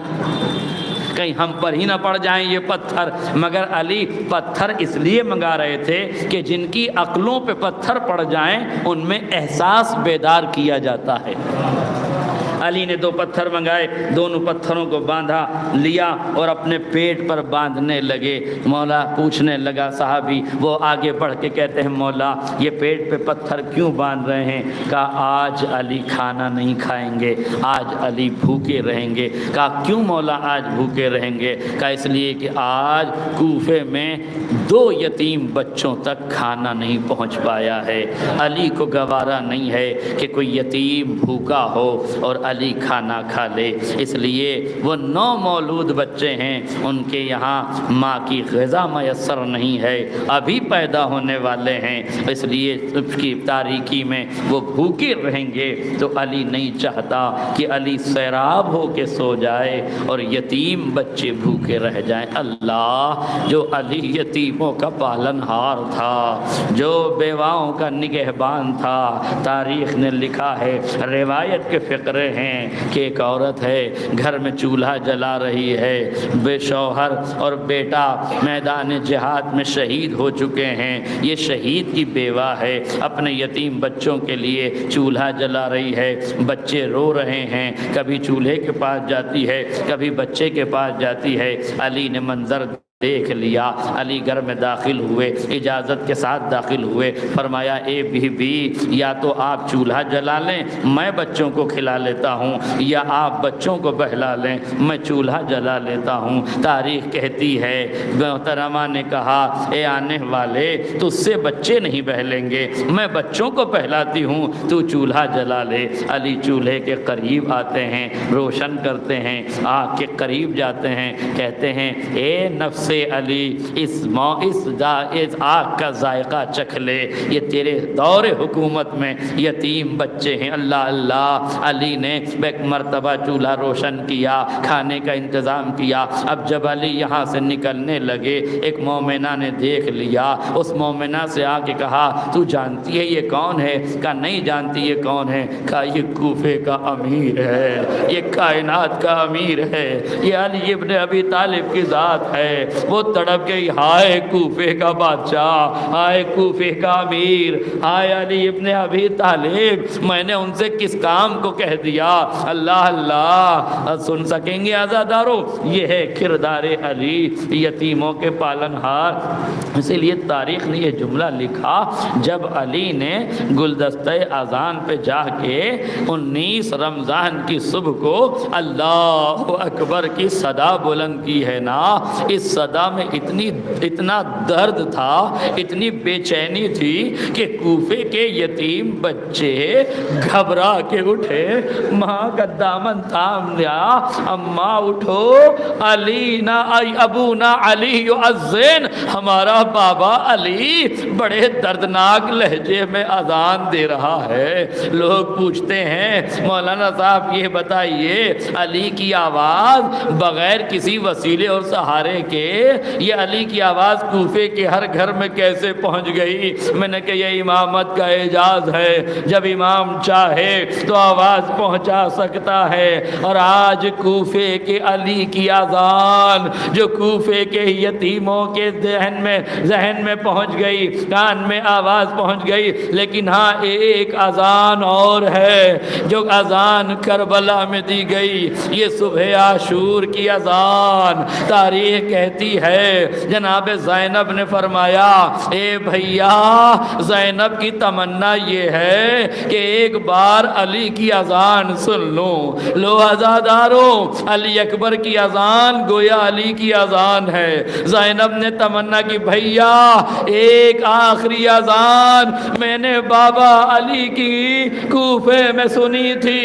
S2: کہیں ہم پر ہی نہ پڑ جائیں یہ پتھر۔ مگر علی پتھر اس لیے منگا رہے تھے کہ جن کی عقلوں پہ پتھر پڑ جائیں ان میں احساس بیدار کیا جاتا ہے۔ علی نے دو پتھر منگائے، دونوں پتھروں کو باندھا لیا اور اپنے پیٹ پر باندھنے لگے۔ مولا پوچھنے لگا صحابی، وہ آگے بڑھ کے کہتے ہیں مولا یہ پیٹ پہ پتھر کیوں باندھ رہے ہیں؟ کہا آج علی کھانا نہیں کھائیں گے، آج علی بھوکے رہیں گے۔ کہا کیوں مولا آج بھوکے رہیں گے؟ کہا اس لیے کہ آج کوفے میں دو یتیم بچوں تک کھانا نہیں پہنچ پایا ہے، علی کو گوارا نہیں ہے کہ کوئی یتیم بھوکا ہو اور علی کھانا کھا لے، اس لیے وہ 9 مولود بچے ہیں، ان کے یہاں ماں کی غذا میسر نہیں ہے، ابھی پیدا ہونے والے ہیں، اس لیے اس کی تاریکی میں وہ بھوکے رہیں گے۔ تو علی نہیں چاہتا کہ علی سیراب ہو کے سو جائے اور یتیم بچے بھوکے رہ جائیں۔ اللہ، جو علی یتیموں کا پالن ہار تھا، جو بیواؤں کا نگہبان تھا، تاریخ نے لکھا ہے، روایت کے فقرے ہیں کہ ایک عورت ہے گھر میں چولہا جلا رہی ہے، بے شوہر اور بیٹا میدان جہاد میں شہید ہو چکے ہیں، یہ شہید کی بیوہ ہے، اپنے یتیم بچوں کے لیے چولہا جلا رہی ہے، بچے رو رہے ہیں، کبھی چولہے کے پاس جاتی ہے کبھی بچے کے پاس جاتی ہے۔ علی نے منظر دیکھ لیا، علی گھر میں داخل ہوئے، اجازت کے ساتھ داخل ہوئے، فرمایا اے بی بی یا تو آپ چولہا جلا لیں میں بچوں کو کھلا لیتا ہوں، یا آپ بچوں کو بہلا لیں میں چولہا جلا لیتا ہوں۔ تاریخ کہتی ہے محترمہ نے کہا اے آنے والے تجھ سے بچے نہیں بہلیں گے، میں بچوں کو بہلاتی ہوں، تو چولہا جلا لے۔ علی چولہے کے قریب آتے ہیں، روشن کرتے ہیں، آگ کے قریب جاتے ہیں، کہتے ہیں اے نفس علی اس آگ کا ذائقہ چکھ لے، یہ تیرے دور حکومت میں یتیم بچے ہیں۔ اللہ اللہ، علی نے ایک مرتبہ چولہا روشن کیا، کھانے کا انتظام کیا۔ اب جب علی یہاں سے نکلنے لگے ایک مومنہ نے دیکھ لیا، اس مومنہ سے آ کے کہا تو جانتی ہے یہ کون ہے؟ کہا نہیں جانتی یہ کون ہے؟ کہا یہ کوفے کا امیر ہے، یہ کائنات کا امیر ہے، یہ علی ابن ابی طالب کی ذات ہے۔ وہ تڑپ گئی، ہائے کوفے کا بادشاہ، ہائے کوفے کا امیر، ہائے علی ابن ابی طالب، میں نے ان سے کس کام کو کہہ دیا؟ اللہ اللہ، سن سکیں گے عزادارو، یہ ہے کردار علی، یتیموں کے پالن ہار۔ اسی لیے تاریخ نے یہ جملہ لکھا، جب علی نے گلدستہ اذان پہ جا کے 19 رمضان کی صبح کو اللہ اکبر کی صدا بلند کی ہے نا، اس صدا میں اتنا درد تھا، اتنی بے چینی تھی کہ کوفے کے یتیم بچے گھبرا کے اٹھے، ماں کا دامن تھام لیا، اماں اٹھو، علی نہ ابونا علی یؤذن، ہمارا بابا علی بڑے دردناک لہجے میں اذان دے رہا ہے۔ لوگ پوچھتے ہیں مولانا صاحب یہ بتائیے علی کی آواز بغیر کسی وسیلے اور سہارے کے یہ علی کی آواز کوفے کے ہر گھر میں کیسے پہنچ گئی؟ میں نے کہا یہ امامت کا اعجاز ہے، جب امام چاہے تو آواز پہنچا سکتا ہے۔ اور آج کوفے کے علی کی اذان جو کوفے کے یتیموں کے ذہن میں پہنچ گئی، کان میں آواز پہنچ گئی، لیکن ہاں ایک اذان اور ہے جو اذان کربلا میں دی گئی، یہ صبح عاشور کی اذان۔ تاریخ کہتی ہے جناب زینب نے فرمایا اے بھیا، زینب کی تمنا یہ ہے کہ ایک بار علی کی اذان سن لوں۔ لو عزاداروں، علی اکبر کی اذان گویا علی کی اذان ہے۔ زینب نے تمنا کی بھیا ایک آخری اذان میں نے بابا علی کی کوفے میں سنی تھی،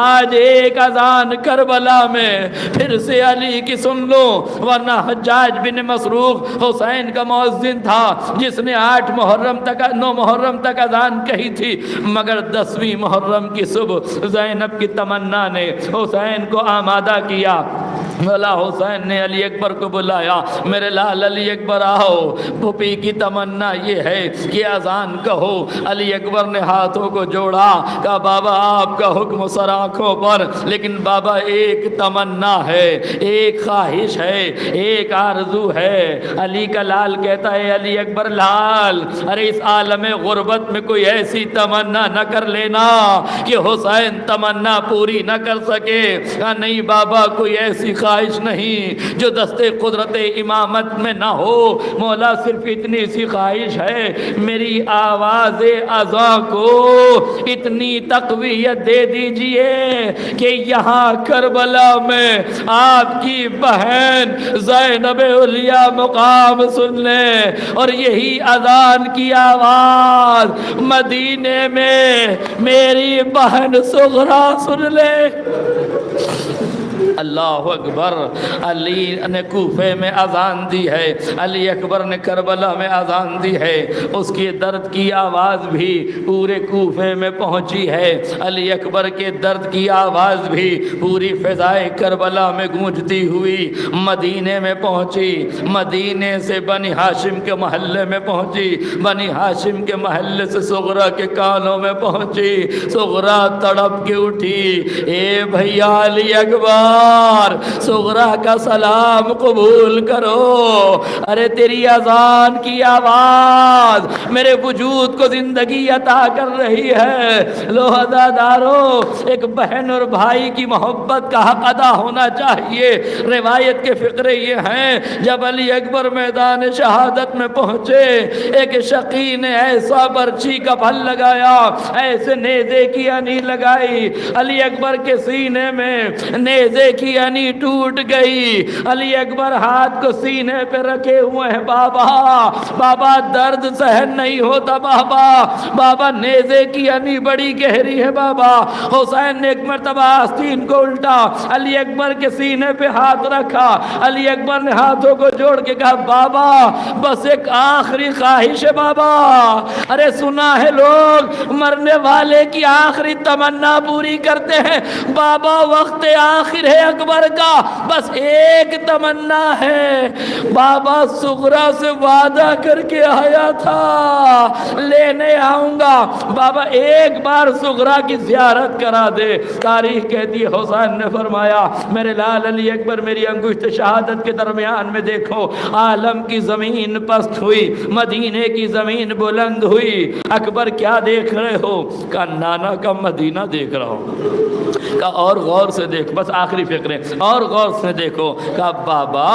S2: آج ایک اذان کربلا میں پھر سے علی کی سن لو، ورنہ حجاج بن مسروق حسین کا مؤذن تھا جس نے 9 محرم تک اذان کہی تھی، مگر 10ویں محرم کی صبح زینب کی تمنا نے حسین کو آمادہ کیا۔ مولا حسین نے علی اکبر کو بلایا، میرے لال علی اکبر آؤ، پھوپھی کی تمنا یہ ہے کہ اذان کہو۔ علی اکبر نے ہاتھوں کو جوڑا، کہا بابا آپ کا حکم سر آنکھوں پر، لیکن بابا ایک تمنا ہے، ایک خواہش ہے، ایک آرزو ہے۔ علی کا لال کہتا ہے علی اکبر لال، ارے اس عالم غربت میں کوئی ایسی تمنا نہ کر لینا کہ حسین تمنا پوری نہ کر سکے۔ کہا نہیں بابا کوئی ایسی خواہش نہیں جو دستے قدرت امامت میں نہ ہو، مولا صرف اتنی سی خواہش ہے، میری آواز اذاں کو اتنی تقویت دے دیجئے کہ یہاں کربلا میں آپ کی بہن زینب علیہ مقام سن لیں، اور یہی اذان کی آواز مدینے میں میری بہن صغرا سن لے۔ اللہ اکبر، علی نے کوفے میں اذان دی ہے، علی اکبر نے کربلا میں اذان دی ہے، اس کی درد کی آواز بھی پورے کوفے میں پہنچی ہے، علی اکبر کے درد کی آواز بھی پوری فضائے کربلا میں گونجتی ہوئی مدینے میں پہنچی، مدینے سے بنی ہاشم کے محلے میں پہنچی، بنی ہاشم کے محلے سے صغرا کے کانوں میں پہنچی، صغرا تڑپ کے اٹھی، اے بھیا علی اکبر صغرا کا سلام قبول کرو، ارے تیری اذان کی آواز میرے وجود کو زندگی عطا کر رہی ہے۔ لو عزادارو، ایک بہن اور بھائی کی محبت کا حق ادا ہونا چاہیے۔ روایت کے فقرے یہ ہیں جب علی اکبر میدان شہادت میں پہنچے، ایک شقی نے ایسا برچھی کا پھل لگایا، ایسے نیزے کی انی لگائی، علی اکبر کے سینے میں نیزے کی انی ٹوٹ گئی، علی اکبر ہاتھ کو سینے پہ رکھے ہوئے ہیں، بابا درد سہن نہیں ہوتا بابا نیزے کی انی بڑی گہری ہے بابا۔ حسین نے ایک مرتبہ آستین کو الٹا، علی اکبر کے سینے پہ ہاتھ رکھا، علی اکبر نے ہاتھوں کو جوڑ کے کہا بابا بس ایک آخری خواہش ہے بابا، ارے سنا ہے لوگ مرنے والے کی آخری تمنا پوری کرتے ہیں، بابا وقت آخر ہے اکبر کا، بس ایک تمنا ہے، بابا صغرا سے وعدہ کر کے آیا تھا لینے آؤں گا، بابا ایک بار صغرا کی زیارت کرا دے۔ تاریخ کہتی ہے حسین نے فرمایا میرے لال علی اکبر میری انگشت شہادت کے درمیان میں دیکھو، عالم کی زمین پست ہوئی، مدینے کی زمین بلند ہوئی، اکبر کیا دیکھ رہے ہو؟ کہا نانا کا مدینہ دیکھ رہا ہوں۔ کہا اور غور سے دیکھ، بس آخری فکریں، اور غور سے دیکھو۔ کہا بابا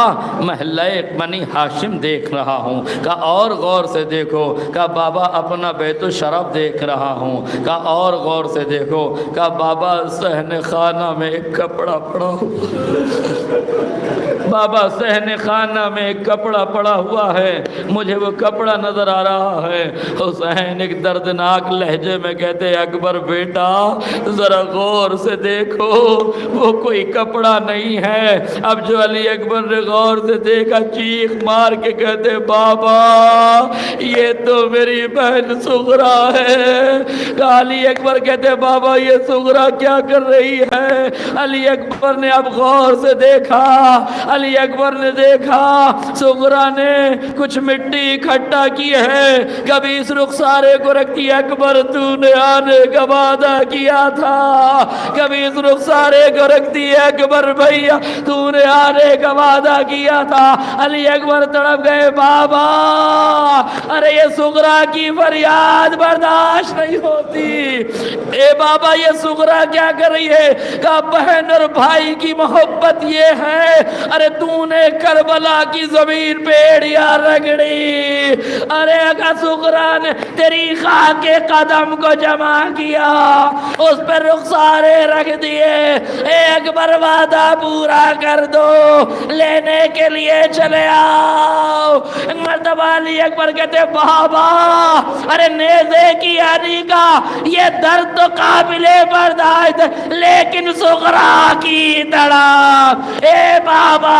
S2: محلہ بنی ہاشم دیکھ رہا ہوں۔ کہا اور غور سے دیکھو۔ کہا بابا اپنا بیت الشرف دیکھ رہا ہوں۔ کہا اور غور سے دیکھو۔ کہا بابا صحن خانہ میں ایک کپڑا پڑا ہو۔ بابا صحن خانہ میں ایک کپڑا پڑا ہوا ہے، مجھے وہ کپڑا نظر آ رہا ہے۔ حسین ایک دردناک لہجے میں کہتے اکبر بیٹا ذرا غور سے دیکھو، وہ کوئی کپڑا نہیں ہے۔ اب جو علی اکبر نے غور سے دیکھا چیخ مار کے کہتے بابا یہ تو میری بہن صغرا ہے۔ علی اکبر کہتے بابا یہ صغرا کیا کر رہی ہے؟ علی اکبر نے اب غور سے دیکھا، علی اکبر نے دیکھا صغرا نے کچھ مٹی اکٹھا کی ہے، کبھی اس رخسارے کو رکھتی اکبر تو نے آنے کا وعدہ کیا تھا، کبھی اس رخسارے کو رکھتی اکبر بھیا تو نے آنے کا وعدہ کیا تھا۔ علی اکبر تڑپ گئے بابا ارے یہ صغرا کی فریاد برداشت نہیں ہوتی، اے بابا یہ صغرا کیا کر رہی ہے؟ کہا بہن اور بھائی کی محبت یہ ہے، ارے تو نے کربلا کی زمین پہ ایڑیاں رگڑی، ارے اگر صغرا نے تیری خاک کے قدم کو جمع کیا اس پر رخسارے رکھ دیے، اے اکبر وعدہ پورا کر دو، لینے کے لیے چلے آؤ۔ مرتبہ علی اکبر کہتے بابا ارے نیزے کی آری کا یہ درد تو قابل برداشت ہے، لیکن صغرا کی تڑپ اے بابا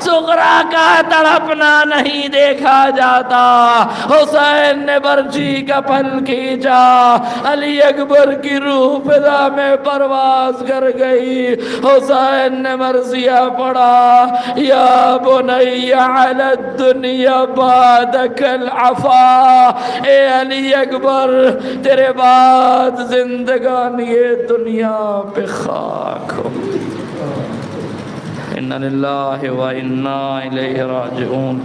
S2: صغرا کا تڑپنا نہیں دیکھا جاتا۔ حسین نے برچی کا پھل کھینچا، علی اکبر کی روح فضا میں پرواز کر گئی۔ حسین نے مرثیہ پڑھا یا بنی علی الدنیا بعدک العفا، اے علی اکبر تیرے بعد زندگان یہ دنیا پہ خاک ہو۔ انا للہ و انا الیہ راجعون،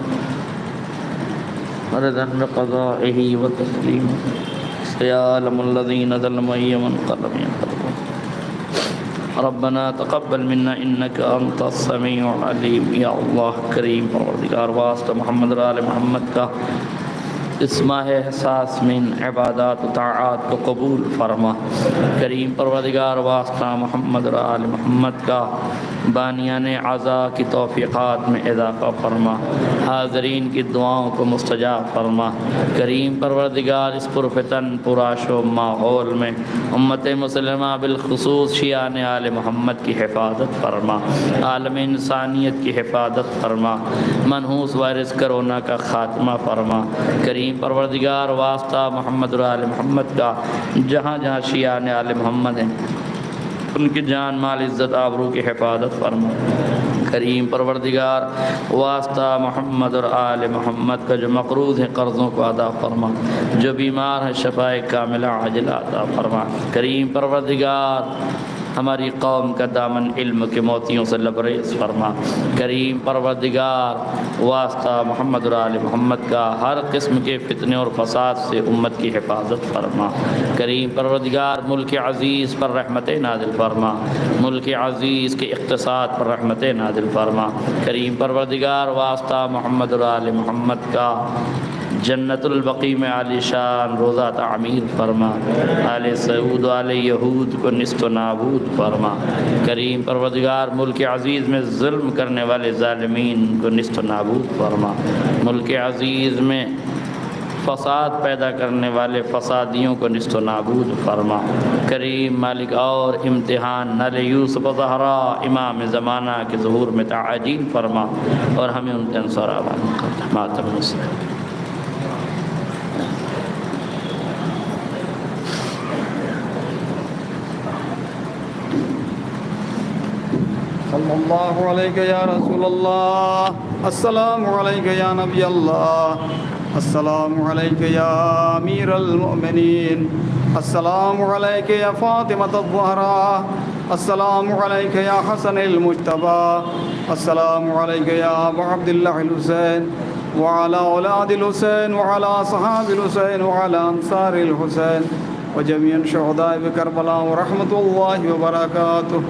S2: رضا بقضائہ و تسلیم، سیعلم الذین ظلموا ای منقلب ینقلبون۔ ربنا تقبل منا انك انت السميع العليم۔ یا اللہ کریم پروردگار واسطہ محمد اور آل محمد کا اس ماہ احساس میں عبادات و طاعات کو قبول فرما۔ کریم پروردگار واسطہ محمد اور آل محمد کا بانیان عزا کی توفیقات میں اضافہ فرما، حاضرین کی دعاؤں کو مستجاب فرما۔ کریم پروردگار اس پرفتن پرآشوب ماحول میں امت مسلمہ بالخصوص شیعان آل محمد کی حفاظت فرما، عالم انسانیت کی حفاظت فرما، منحوس وائرس کرونا کا خاتمہ فرما۔ کریم پروردگار واسطہ محمد اور آل محمد کا جہاں جہاں شیعان آل محمد ہیں ان کی جان مال عزت آبرو کی حفاظت فرما۔ کریم پروردگار واسطہ محمد اور آل محمد کا جو مقروض ہیں قرضوں کو ادا فرما، جو بیمار ہیں شفاء کاملہ عاجلہ عطا فرما۔ کریم پروردگار ہماری قوم کا دامن علم کے موتیوں سے لبریز فرما۔ کریم پروردگار واسطہ محمد اور آل محمد کا ہر قسم کے فتنے اور فساد سے امت کی حفاظت فرما۔ کریم پروردگار ملک عزیز پر رحمت نازل فرما، ملک عزیز کے اقتصاد پر رحمت نازل فرما۔ کریم پروردگار واسطہ محمد اور آل محمد کا جنت البقیع میں عالی شان روضہ تعمیر فرما، آل سعود و آل یہود کو نیست و نابود فرما۔ کریم پروردگار ملک عزیز میں ظلم کرنے والے ظالمین کو نیست و نابود فرما، ملک عزیز میں فساد پیدا کرنے والے فسادیوں کو نیست و نابود فرما۔ کریم مالک اور امتحان نال یوسف زہرا امام زمانہ کے ظہور میں تعجیل فرما اور ہمیں ان کے انصار آباد کر۔ ماتم مسلم
S3: صلی اللہ علیہ یا رسول اللہ، السلام علیکہ یا نبی اللہ، السلام علیکہ یا امیر المؤمنین، السلام علیکہ یا فاطمۃ الزہرا، السلام علیکہ یا حسن المجتبی، السلام علیکہ یا ابا عبداللہ الحسین وعلى اولاد الحسین وعلى صحاب الحسین وعلى انصار الحسین وجميع شہداء بکربلاء ورحمۃ اللہ وبرکاتہ۔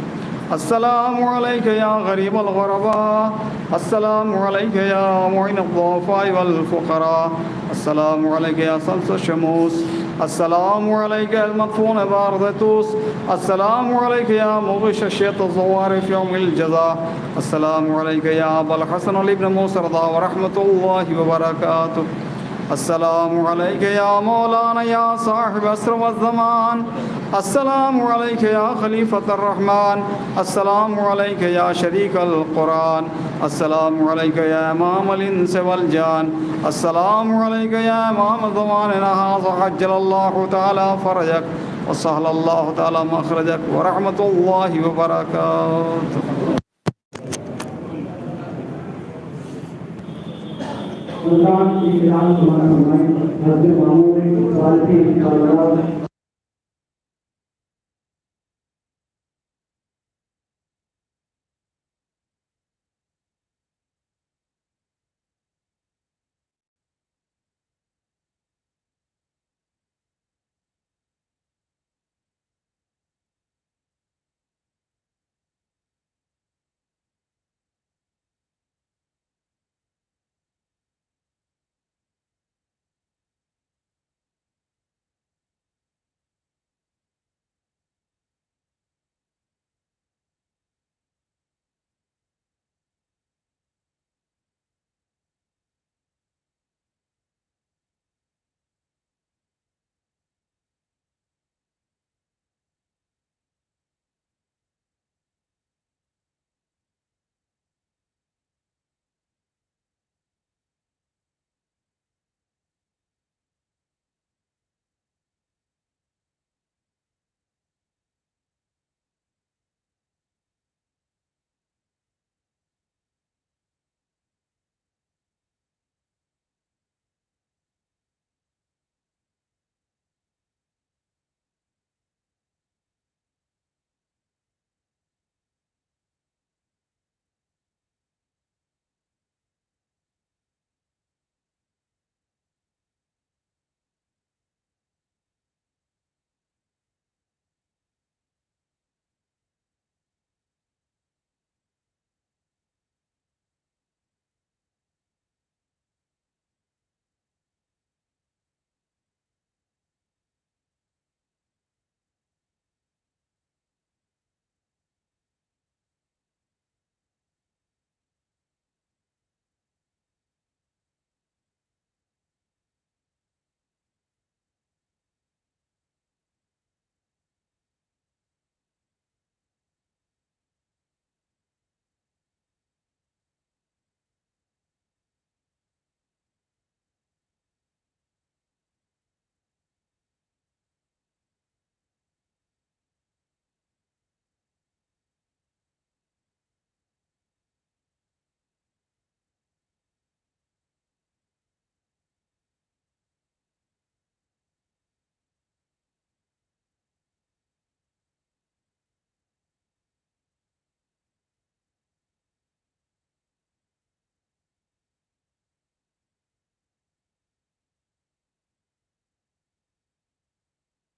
S3: السلام علیکہ یا غریب الغرباء، السلام علیکہ یا معین الضعفاء والفقراء، السلام علیکہ یا شمس الشموس، السلام عليك يا المدفون باردتوس. السلام عليك يا مغش الشيط الزوار في يوم الجزاء. السلام عليك يا أبا الحسن ابن موسى رضا ورحمة الله وبركاته. السلام عليك يا مولانا يا صاحب أسر والزمان. السلام عليك يا خليفة الرحمن. السلام عليك يا شريك القرآن. السلام عليك يا إمام الإنس والجان. السلام عليك يا إمام زماننا هذا عجل الله تعالى فرجك وسهل الله تعالى مخرجك ورحمة الله وبركاته.
S4: سلطان کی خلال ہمارا فرمائیں حضرت معمول صالحین